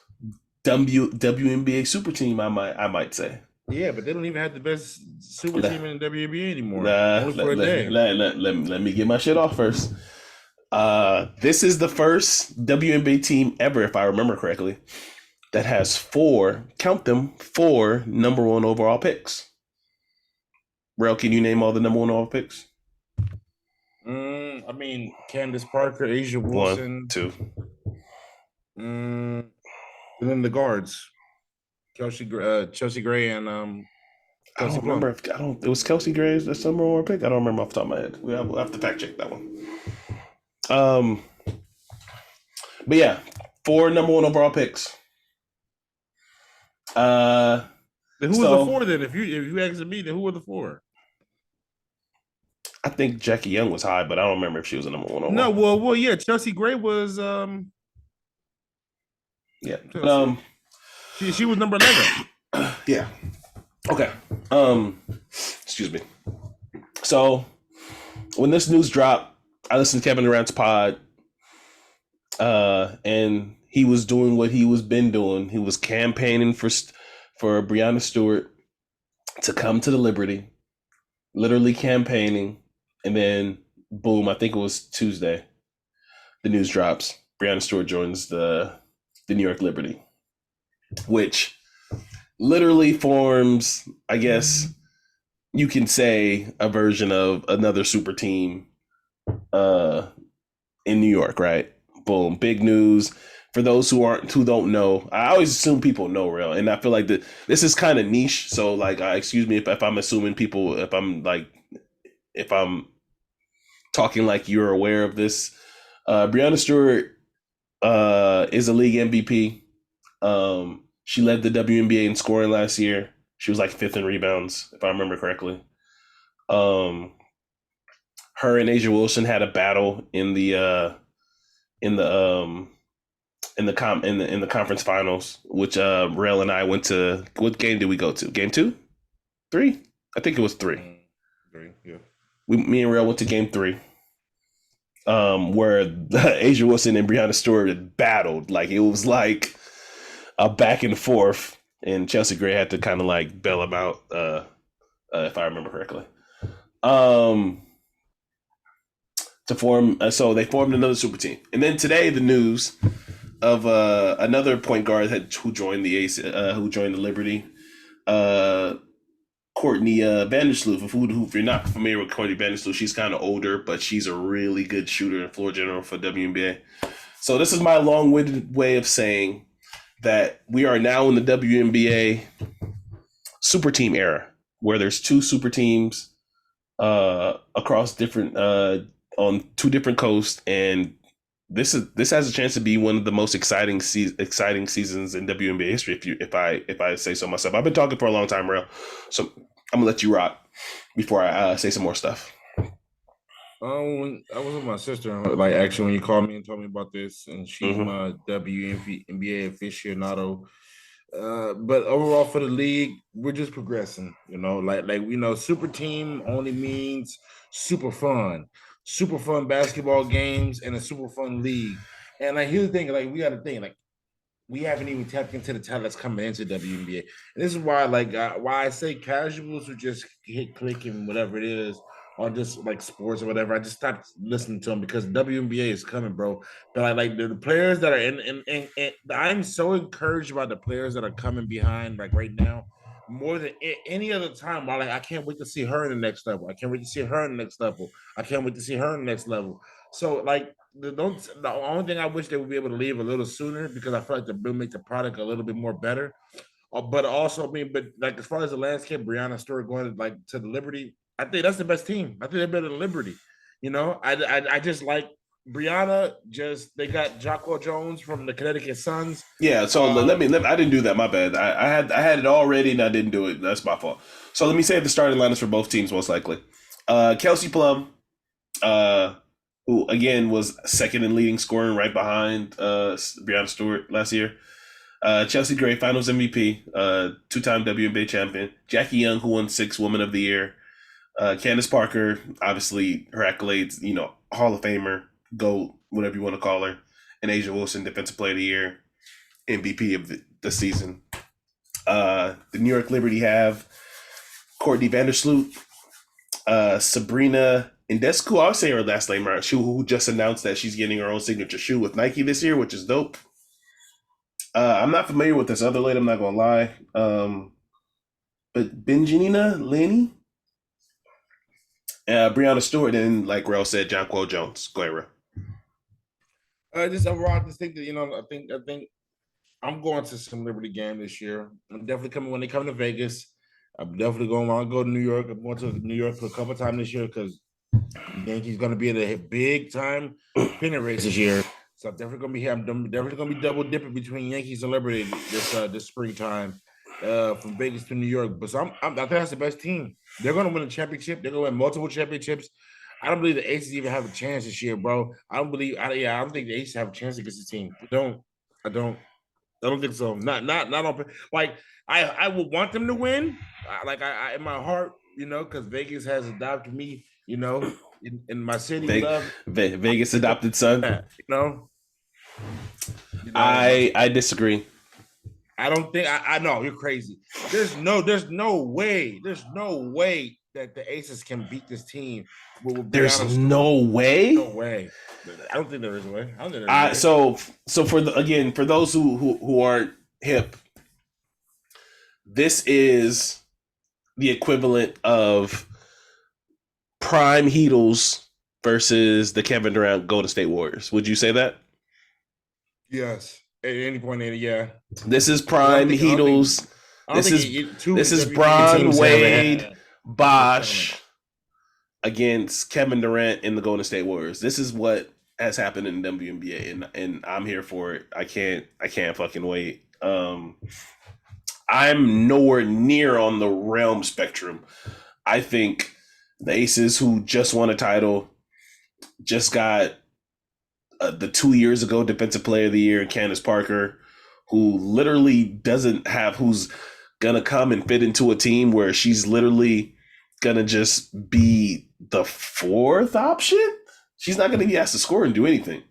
WNBA super team, I might say. Yeah, but they don't even have the best super team in the WNBA anymore. Let me get my shit off first. This is the first WNBA team ever, if I remember correctly, that has four number one overall picks. Rel, can you name all the number one overall picks? I mean, Candace Parker, A'ja Wilson. 1, 2. And then the guards. Chelsea Gray and I don't remember if it was Kelsey Gray's the number one pick. I don't remember off the top of my head. We'll have to fact check that one. But yeah, 4 number one overall picks. Then who was the 4 then? If you asked me, then who were the 4? I think Jackie Young was high, but I don't remember if she was a number one overall. No, well, yeah, Chelsea Gray was yeah. She was number 11. Yeah. Okay. Excuse me. So when this news dropped, I listened to Kevin Durant's pod, and he was doing what he was been doing. He was campaigning for Breanna Stewart to come to the Liberty, literally campaigning, and then boom, I think it was Tuesday, the news drops. Breanna Stewart joins the New York Liberty, which literally forms, I guess you can say, a version of another super team in New York, right? Boom, big news. For those who don't know, I always assume people know Real, and I feel like this is kind of niche. So like, excuse me if I'm assuming people, if I'm talking like you're aware of this. Breanna Stewart is a league MVP. She led the WNBA in scoring last year. She was like 5th in rebounds, if I remember correctly. Her and A'ja Wilson had a battle in the conference finals, which Rail and I went to. What game did we go to? Game 2? 3? I think it was 3. 3, yeah. Me and Rail went to game 3. Where A'ja Wilson and Breanna Stewart battled. Like, it was like a back and forth, and Chelsea Gray had to kind of like bail him out, if I remember correctly. To form, so they formed another super team, and then today the news of another point guard who joined the Liberty, Courtney Vandersloot. If you're not familiar with Courtney Vandersloot, she's kind of older, but she's a really good shooter and floor general for WNBA. So this is my long-winded way of saying that we are now in the WNBA super team era, where there's 2 super teams across different on 2 different coasts, and this has a chance to be one of the most exciting seasons in WNBA history. If I say so myself, I've been talking for a long time, Real. So I'm gonna let you rock before I say some more stuff. When I was with my sister, like actually when you called me and told me about this, and she's my WNBA aficionado. But overall for the league, we're just progressing. Super team only means super fun, super fun basketball games, and a super fun league. And like here's the thing, like we got to think, like we haven't even tapped into the talent that's coming into WNBA. And this is why, why I say casuals who just hit click and whatever it is, or just like sports or whatever. I just stopped listening to them because WNBA is coming, bro. But like the players that are in I'm so encouraged by the players that are coming behind, like right now, more than any other time. I can't wait to see her in the next level. I can't wait to see her in the next level. I can't wait to see her in the next level. So like the only thing I wish they would be able to leave a little sooner because I feel like they'll make the product a little bit more better. But also, I mean, but like as far as the landscape, Brianna Stewart going to the Liberty, I think that's the best team. I think they're better than Liberty. I just like Brianna. Just they got Jocko Jones from the Connecticut Suns. Yeah, so I didn't do that. My bad. I had it all ready and I didn't do it. That's my fault. So let me say the starting lineups for both teams most likely. Kelsey Plum, who again was second in leading scoring right behind Brianna Stewart last year. Chelsea Gray, Finals MVP, two-time WNBA champion. Jackie Young, who won 6 Woman of the Year. Candace Parker, obviously her accolades, Hall of Famer, GOAT, whatever you want to call her. And A'ja Wilson, Defensive Player of the Year, MVP of the season. The New York Liberty have Courtney Vandersloot, Sabrina Indescu, I'll say her last name right, who just announced that she's getting her own signature shoe with Nike this year, which is dope. I'm not familiar with this other lady, I'm not going to lie. But Benjanina Laney, Brianna Stewart, and like Rel said, Jonquel Jones. Go ahead, Rel. Just overall, I just think that I think I'm going to some Liberty game this year. I'm definitely coming when they come to Vegas. I'm definitely going. When I go to New York, I'm going to New York for a couple times this year because Yankees going to be in a big time pennant race this year. So I'm definitely going to be here. I'm definitely going to be double dipping between Yankees and Liberty this springtime from Vegas to New York. But so I think that's the best team. They're going to win a championship. They're going to win multiple championships. I don't believe the Aces even have a chance this year, bro. I don't think the Aces have a chance against the team. I don't think so. Not on like I would want them to win. I in my heart, because Vegas has adopted me, in my city. Vegas adopted son. I disagree. I don't think I know you're crazy. There's no way that the Aces can beat this team. There's no way. No way. I don't think there is a way. I don't think there is a way. So for those who aren't hip, this is the equivalent of prime Heatles versus the Kevin Durant Golden State Warriors. Would you say that? Yes. At any point in it, yeah. This is prime Heatles. This is Bron, Wade, Bosh against Kevin Durant in the Golden State Warriors. This is what has happened in the WNBA, and I'm here for it. I can't fucking wait. I'm nowhere near on the realm spectrum. I think the Aces, who just won a title, just got the 2 years ago Defensive Player of the Year, Candace Parker, who literally doesn't have who's gonna come and fit into a team where she's literally gonna just be the 4th option. She's not gonna be asked to score and do anything.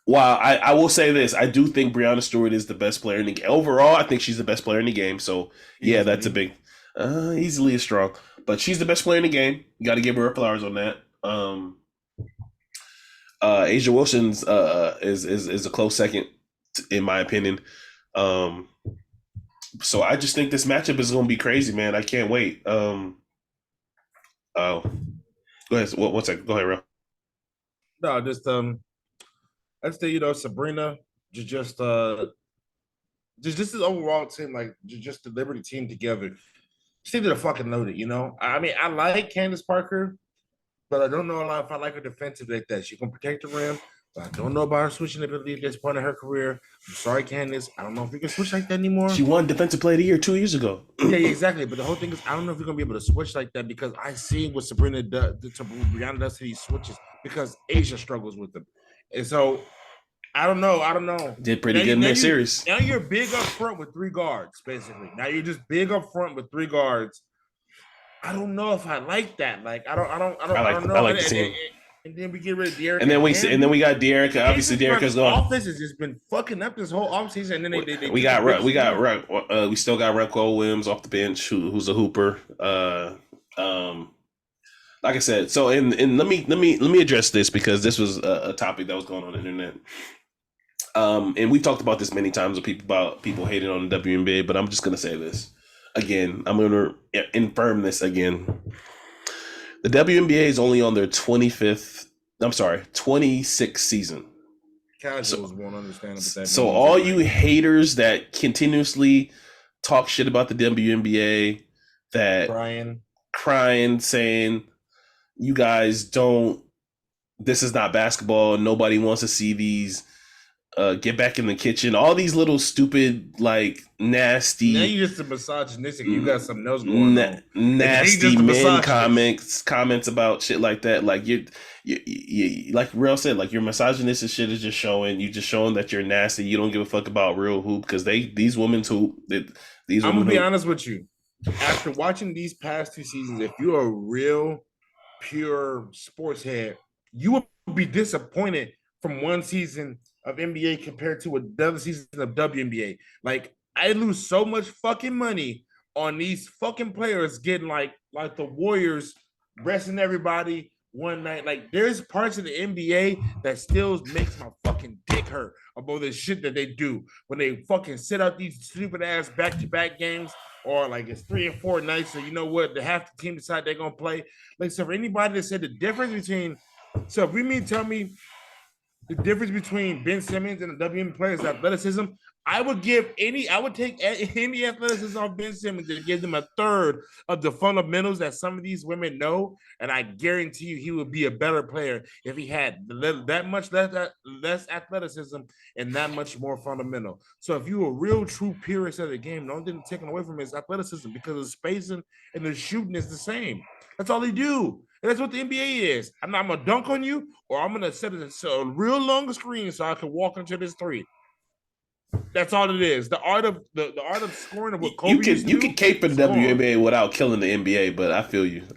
While I will say this, I do think Brianna Stewart is the best player in the game. Overall, I think she's the best player in the game. So yeah, that's a big easily is strong. But she's the best player in the game. You gotta give her flowers on that. A'ja Wilson's is a close second, in my opinion. So I just think this matchup is going to be crazy, man. I can't wait. Go ahead. One second. Go ahead, Ro. No, just I'd say Sabrina just the overall team, like just the Liberty team together. Just need to fucking load it, I mean, I like Candace Parker, but I don't know a lot if I like her defensive like that. She can protect the rim, but I don't know about her switching ability at this point in her career. I'm sorry, Candace. I don't know if you can switch like that anymore. She won Defensive Player of the Year 2 years ago. Yeah, exactly. But the whole thing is, I don't know if you're gonna be able to switch like that because I see what Sabrina does, Brianna does to these switches because A'ja struggles with them, and so I don't know. Did pretty good in their series. Now you're big up front with 3 guards, basically. Now you're just big up front with 3 guards. I don't know if I like that. Like I don't know. I like the team. And then we get rid of De'Aaron. And then we got De'Aaron. Obviously, De'Aaron's gone. Offense has just been fucking up this whole offseason. And then we still got Rucko Williams off the bench, who's a hooper. Like I said, so and let me address this because this was a topic that was going on the internet. And we've talked about this many times with people hating on the WNBA, but I'm just gonna say this again. I'm gonna infirm this again. The WNBA is only on their 26th season. Casuals won't understand what that so means. All you haters that continuously talk shit about the WNBA, that crying, saying you guys don't, this is not basketball, nobody wants to see these, get back in the kitchen, all these little stupid, like, nasty. Now you just a misogynistic. You got something else going on. Nasty men comments about shit like that. Like you like Real said, like your misogynistic shit is just showing that you're nasty. You don't give a fuck about real hoop because these women hoop. I'm gonna be honest with you. After watching these past 2 seasons, if you're a real pure sports head, you will be disappointed from one season of NBA compared to another season of WNBA. Like, I lose so much fucking money on these fucking players getting like the Warriors resting everybody one night. Like, there's parts of the NBA that still makes my fucking dick hurt about the shit that they do when they fucking sit out these stupid ass back-to-back games, or like it's 3 and 4 nights. So you know what? Half the team decide they're gonna play. Like, so for anybody that said the difference between, so if you mean tell me the difference between Ben Simmons and the WNBA players' athleticism, I would take any athleticism off Ben Simmons and give them a third of the fundamentals that some of these women know, and I guarantee you he would be a better player if he had that much less athleticism and that much more fundamental. So if you were a real true purist of the game, don't get taken away from his athleticism because the spacing and the shooting is the same. That's all they do. And that's what the NBA is. I'm going to dunk on you, or I'm going to set a real long screen so I can walk into this 3. That's all it is. The art of scoring of what Kobe you can cape in the WNBA without killing the NBA, but I feel you. It's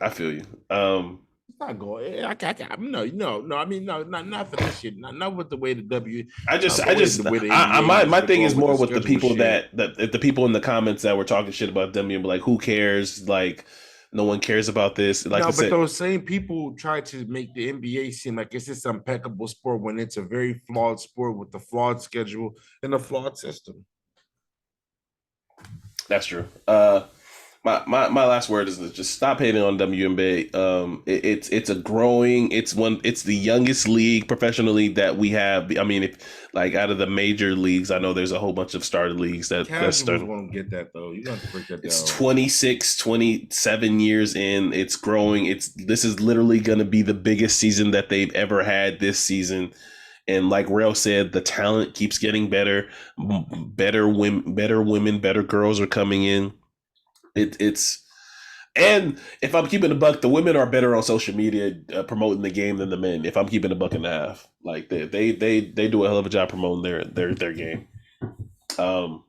not going. No. I mean, no, not for this shit. Not with the way the W. My thing is more with the people that the people in the comments that were talking shit about WNBA, like, who cares? Like, no one cares about this. Like, but those same people try to make the NBA seem like it's this impeccable sport when it's a very flawed sport with a flawed schedule and a flawed system. That's true. My last word is just stop hating on WNBA. It's the youngest league professionally that we have. I mean, if like out of the major leagues, I know there's a whole bunch of started leagues that started. Won't get that though. You got to break that down. It's 26, 27 years in. It's growing. This is literally going to be the biggest season that they've ever had this season. And like Rail said, the talent keeps getting better. Better women, better girls are coming in. And if I'm keeping a buck, the women are better on social media promoting the game than the men. If I'm keeping a buck and a half, like they do a hell of a job promoting their game. Yeah,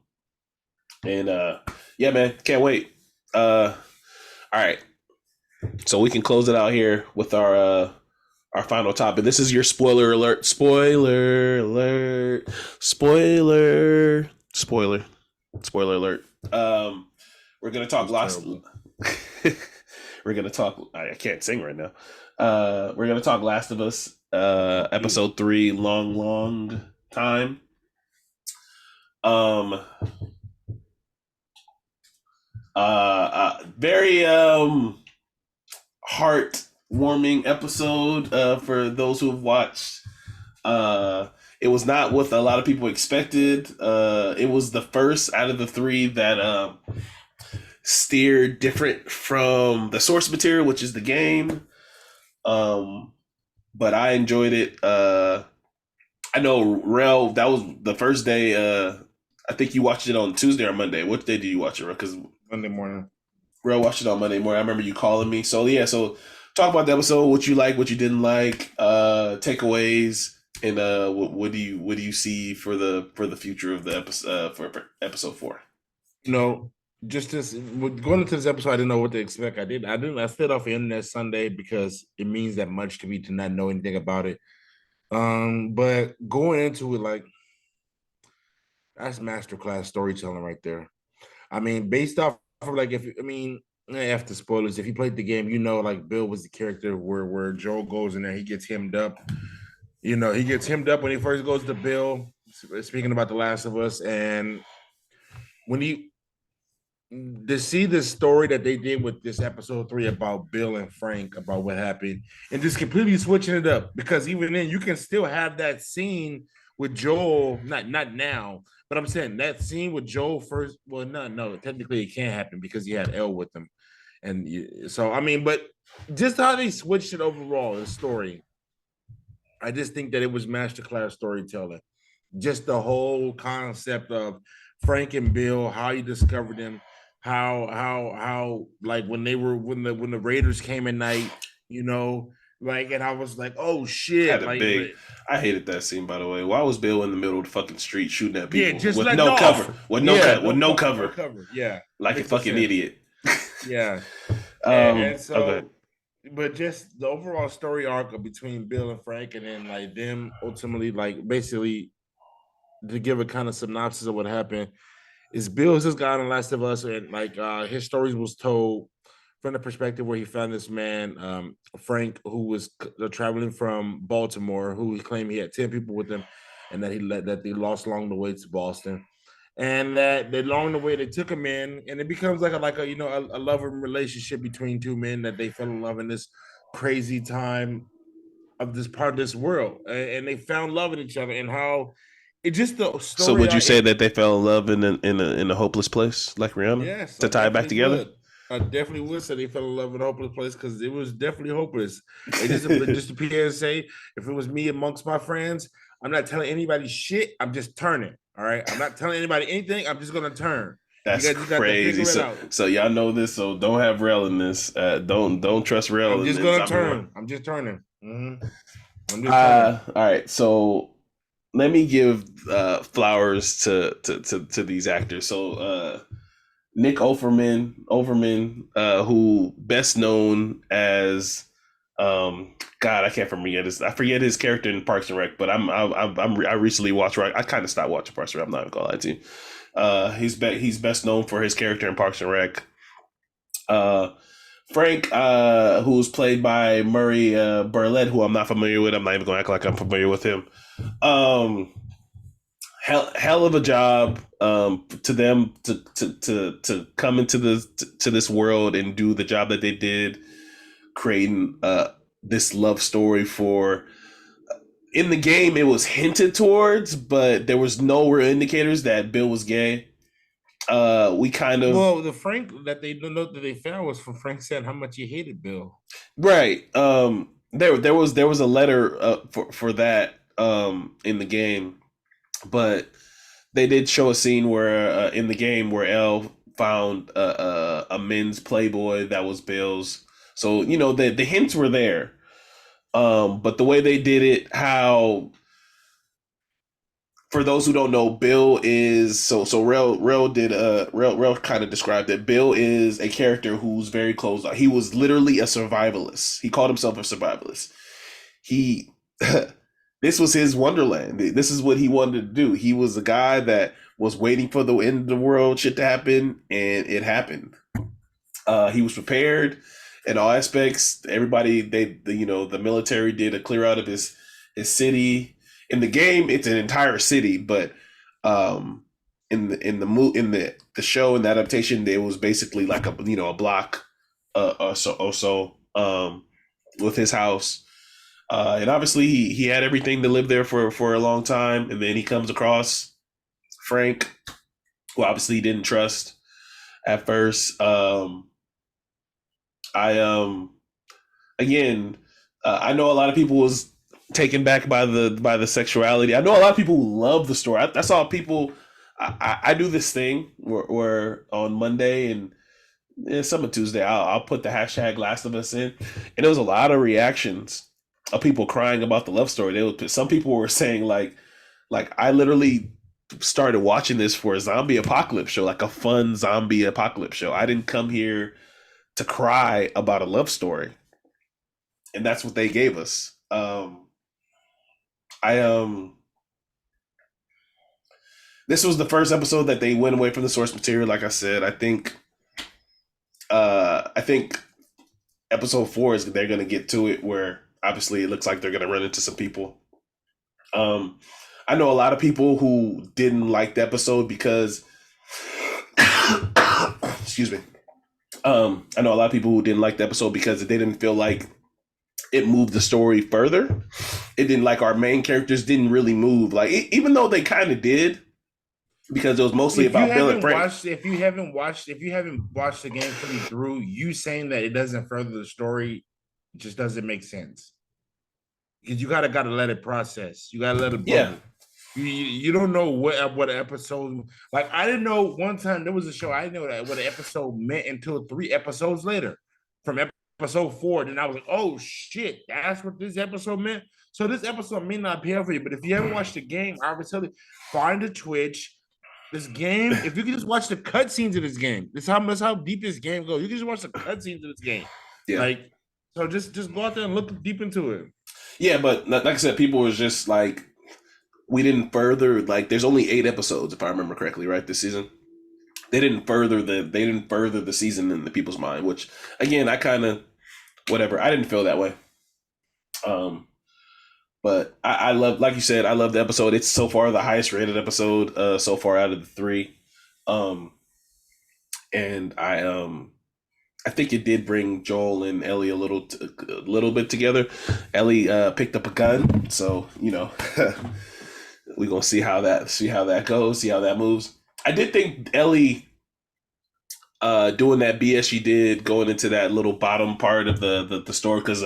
man, can't wait. All right, so we can close it out here with our final topic. This is your spoiler alert. Spoiler alert. We're gonna talk We're gonna talk. I can't sing right now. We're gonna talk Last of Us, episode 3, long time. Very heartwarming episode for those who have watched. It was not what a lot of people expected. It was the first out of the 3 that steered different from the source material, which is the game. But I enjoyed it. I know, Rel, that was the first day. I think you watched it on Tuesday or Monday. What day did you watch it, Rel? Because Monday morning. Rel watched it on Monday morning. I remember you calling me. So yeah, so talk about the episode, what you like, what you didn't like, takeaways, And what do you see for the future of the episode for episode 4? Just this going into this episode, I didn't know what to expect. I stayed off the internet Sunday because it means that much to me to not know anything about it. But going into it, like that's masterclass storytelling right there. I mean, based off of like if I mean after spoilers, if you played the game, like Bill was the character where Joel goes in there, he gets hemmed up. He gets hemmed up when he first goes to Bill. Speaking about The Last of Us, and when he to see the story that they did with this episode 3 about Bill and Frank about what happened and just completely switching it up, because even then you can still have that scene with Joel, not now, but I'm saying that scene with Joel first. Well, no, technically it can't happen because he had Elle with him, so I mean, but just how they switched it overall, the story. I just think that it was masterclass storytelling. Just the whole concept of Frank and Bill, how he discovered them, how like when the Raiders came at night, like, and I was like, oh shit, Had a like big. I hated that scene, by the way. Why was Bill in the middle of the fucking street shooting at yeah, people just with letting no off. cover, with no Yeah, cut, with no cover, no cover. Yeah, like a makes no fucking sense. idiot? Yeah, and Okay. so, but just the overall story arc of between Bill and Frank, and then like them ultimately, like basically to give a kind of synopsis of what happened, is Bill's this guy on The Last of Us, and like his stories was told from the perspective where he found this man, Frank, who was traveling from Baltimore, who he claimed he had 10 people with him, and that they lost along the way to Boston. And that they along the way they took him in, and it becomes like a a loving relationship between two men that they fell in love in this crazy time of this part of this world, and they found love in each other, and how it just the So story. would you say that they fell in love in a hopeless place like Rihanna Yes, to I tie it back definitely together? would. I definitely would say they fell in love with a hopeless place, because it was definitely hopeless. And just a PSA, if it was me amongst my friends, I'm not telling anybody shit. I'm just turning. All right. I'm not telling anybody anything. I'm just gonna turn. You That's guys just got to crazy. figure it So out. so y'all know this. So don't have Rel in this. Don't trust Rel I'm in just this. gonna I mean, turn. I'm just turning. I'm just turning. all right. So let me give flowers to these actors. So Nick Overman, who best known as God, I can't forget his. I forget his character in Parks and Rec, but I recently watched. I kind of stopped watching Parks and Rec. I'm not even gonna lie to you. He's best known for his character in Parks and Rec. Uh, Frank, who's played by Murray Burlett, who I'm not familiar with. I'm not even gonna act like I'm familiar with him. Um, hell of a job to them to come into to this world and do the job that they did, creating this love story for. In the game, it was hinted towards, but there was no real indicators that Bill was gay. We kind of Well, the Frank that they the note that they found was from Frank saying how much he hated Bill. right. There was a letter for that in the game, but they did show a scene where in the game where Elle found a men's Playboy that was Bill's. So the hints were there, but the way they did it, how for those who don't know, Bill is so Rel kind of described that Bill is a character who's very closed off. He was literally a survivalist. He called himself a survivalist. He this was his wonderland. This is what he wanted to do. He was a guy that was waiting for the end of the world shit to happen, and it happened. He was prepared in all aspects. Everybody, the military did a clear out of his city. In the game, it's an entire city, but in the show and the adaptation, it was basically like a block or so with his house. And obviously, he had everything to live there for a long time, and then he comes across Frank, who obviously he didn't trust at first. I again, I know a lot of people was taken back by the sexuality. I know a lot of people who love the story. I saw people. I do this thing where on Monday and some of Tuesday I'll put the hashtag Last of Us in, and there was a lot of reactions of people crying about the love story. Some people were saying like I literally started watching this for a zombie apocalypse show, like a fun zombie apocalypse show. I didn't come here to cry about a love story, and that's what they gave us. I This was the first episode that they went away from the source material. Like I said, I think episode 4 is they're gonna get to it where obviously it looks like they're gonna run into some people. I know a lot of people who didn't like the episode because excuse me. I know a lot of people who didn't like the episode because they didn't feel like it moved the story further. It didn't, like, our main characters didn't really move. Like, even though they kind of did, because it was mostly about Bill and Frank. If you haven't watched the game fully through, you saying that it doesn't further the story just doesn't make sense. Because you gotta let it process. You gotta let it bubble. Yeah. You don't know what episode. Like, I didn't know one time there was a show. I didn't know that what an episode meant until 3 episodes later, from episode 4. Then I was like, oh shit, that's what this episode meant. So this episode may not appeal for you, but if you haven't watched the game, I would tell you, find the Twitch. This game, if you can just watch the cutscenes of this game, that's how deep this game goes. You can just watch the cutscenes of this game. Yeah. Like, so just go out there and look deep into it. Yeah, but like I said, people was just like, we didn't further, like, there's only 8 episodes if I remember correctly, right? This season, they didn't further the season in the people's mind. Which, again, I kind of whatever. I didn't feel that way. But I love, like you said, I love the episode. It's so far the highest rated episode so far out of the 3. And I think it did bring Joel and Ellie a little bit together. Ellie picked up a gun, so we're gonna see how that goes, see how that moves. I did think Ellie doing that BS she did going into that little bottom part of the store, because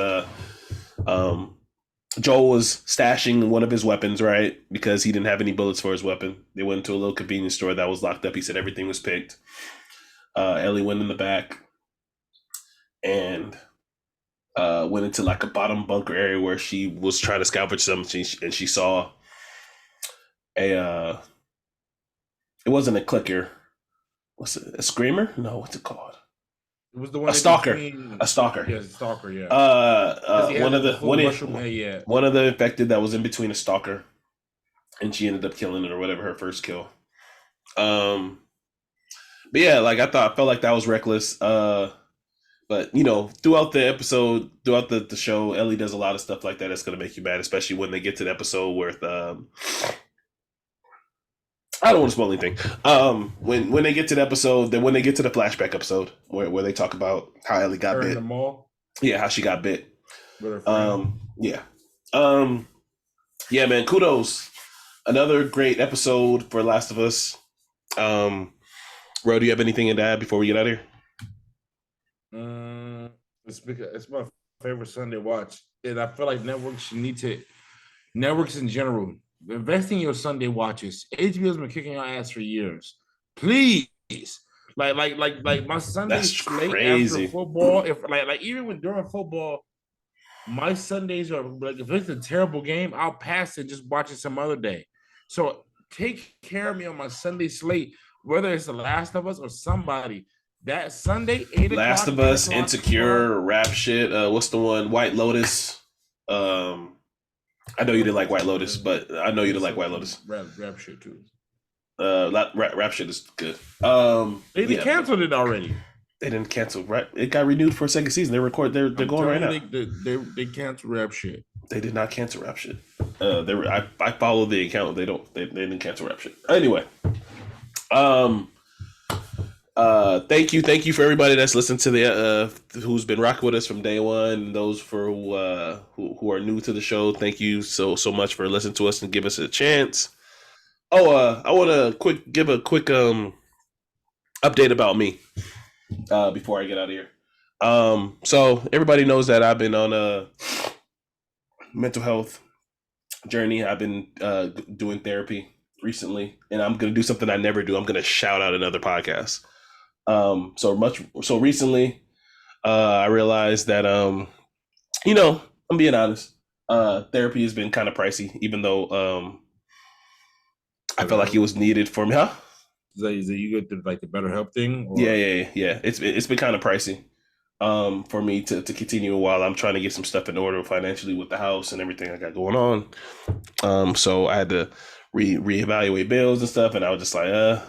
Joel was stashing one of his weapons, right? Because he didn't have any bullets for his weapon. They went to a little convenience store that was locked up. He said everything was picked. Ellie went in the back and went into like a bottom bunker area where she was trying to salvage something, and she saw it wasn't a clicker. What's it? A screamer? No, what's it called? It was the one. A stalker. A stalker. Yeah, a stalker. Yeah. One of the infected that was in between a stalker, and she ended up killing it or whatever, her first kill. But yeah, like I felt like that was reckless. But throughout the episode, throughout the show, Ellie does a lot of stuff like that that's gonna make you mad, especially when they get to the episode where I don't want to spoil anything. When they get to the episode, when they get to the flashback episode where they talk about how Ellie got bit. In the mall? Yeah, how she got bit. Yeah. Yeah, man, kudos. Another great episode for Last of Us. Ro, do you have anything to add before we get out of here? It's my favorite Sunday watch. And I feel like networks in general, invest in your Sunday watches. HBO's been kicking your ass for years. Please. Like my Sunday slate after football. If like even when during football, my Sundays are like, if it's a terrible game, I'll pass it and just watch it some other day. So take care of me on my Sunday slate, whether it's The Last of Us or somebody. That Sunday, 8 o'clock. Last of Us, Insecure, rap shit. What's the one? White Lotus. I know you didn't like White Lotus, but I know you didn't like White Lotus. Rap shit too. Rap shit is good. They canceled it already. They didn't cancel. Right, it got renewed for a second season. They're going right now. They canceled rap shit. They did not cancel rap shit. I followed the account. They didn't cancel rap shit. Anyway, thank you for everybody that's listened to the who's been rocking with us from day one. Those who are new to the show, thank you so much for listening to us and give us a chance. I want to give a quick update about me before I get out of here. So everybody knows that I've been on a mental health journey. I've been doing therapy recently, and I'm gonna do something I never do. I'm gonna shout out another podcast. So recently, I realized that I'm being honest. Therapy has been kind of pricey, even though I felt like it was needed for me. Huh? Is that you get like the better help thing? Or Yeah. It's been kind of pricey for me to continue while I'm trying to get some stuff in order financially with the house and everything I got going on. So I had to reevaluate bills and stuff, and I was just like,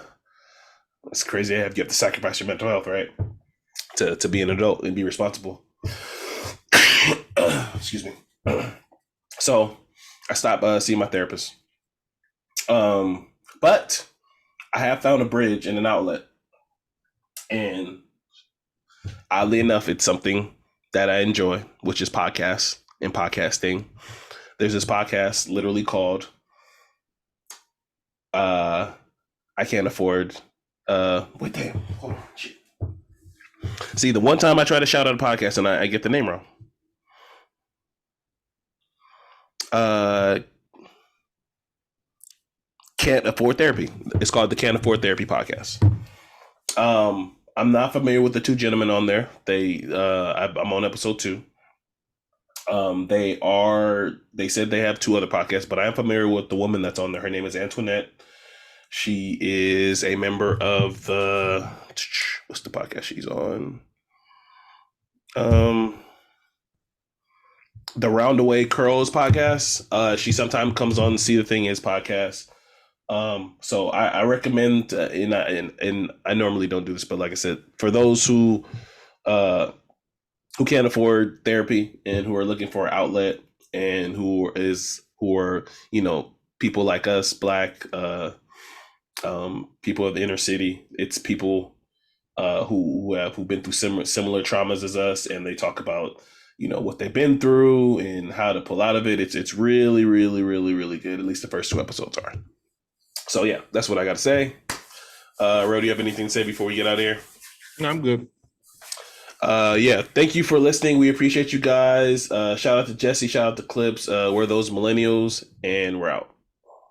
it's crazy. You have to sacrifice your mental health, right? To be an adult and be responsible. Excuse me. So I stopped seeing my therapist. But I have found a bridge and an outlet, and oddly enough, it's something that I enjoy, which is podcasts and podcasting. There's this podcast literally called I Can't Afford wait, damn, hold on. Shit. See, the one time I try to shout out a podcast and I get the name wrong. Can't Afford Therapy. It's called the Can't Afford Therapy podcast. I'm not familiar with the two gentlemen on there. I'm on episode 2. They said they have 2 other podcasts, but I am familiar with the woman that's on there. Her name is Antoinette. She is a member of what's the podcast she's on? The Roundaway Curls podcast. She sometimes comes on See the Thing Is podcast. So I recommend, and I normally don't do this, but like I said, for those who can't afford therapy and who are looking for an outlet, and who are people like us, Black people of the inner city. It's people who've been through similar traumas as us, and they talk about what they've been through and how to pull out of it. It's really, really, really, really good. At least the first 2 episodes are. So yeah, that's what I got to say. Ro, do you have anything to say before we get out of here? No, I'm good. Yeah, thank you for listening. We appreciate you guys. Shout out to Jesse. Shout out to Clips. We're those millennials, and we're out.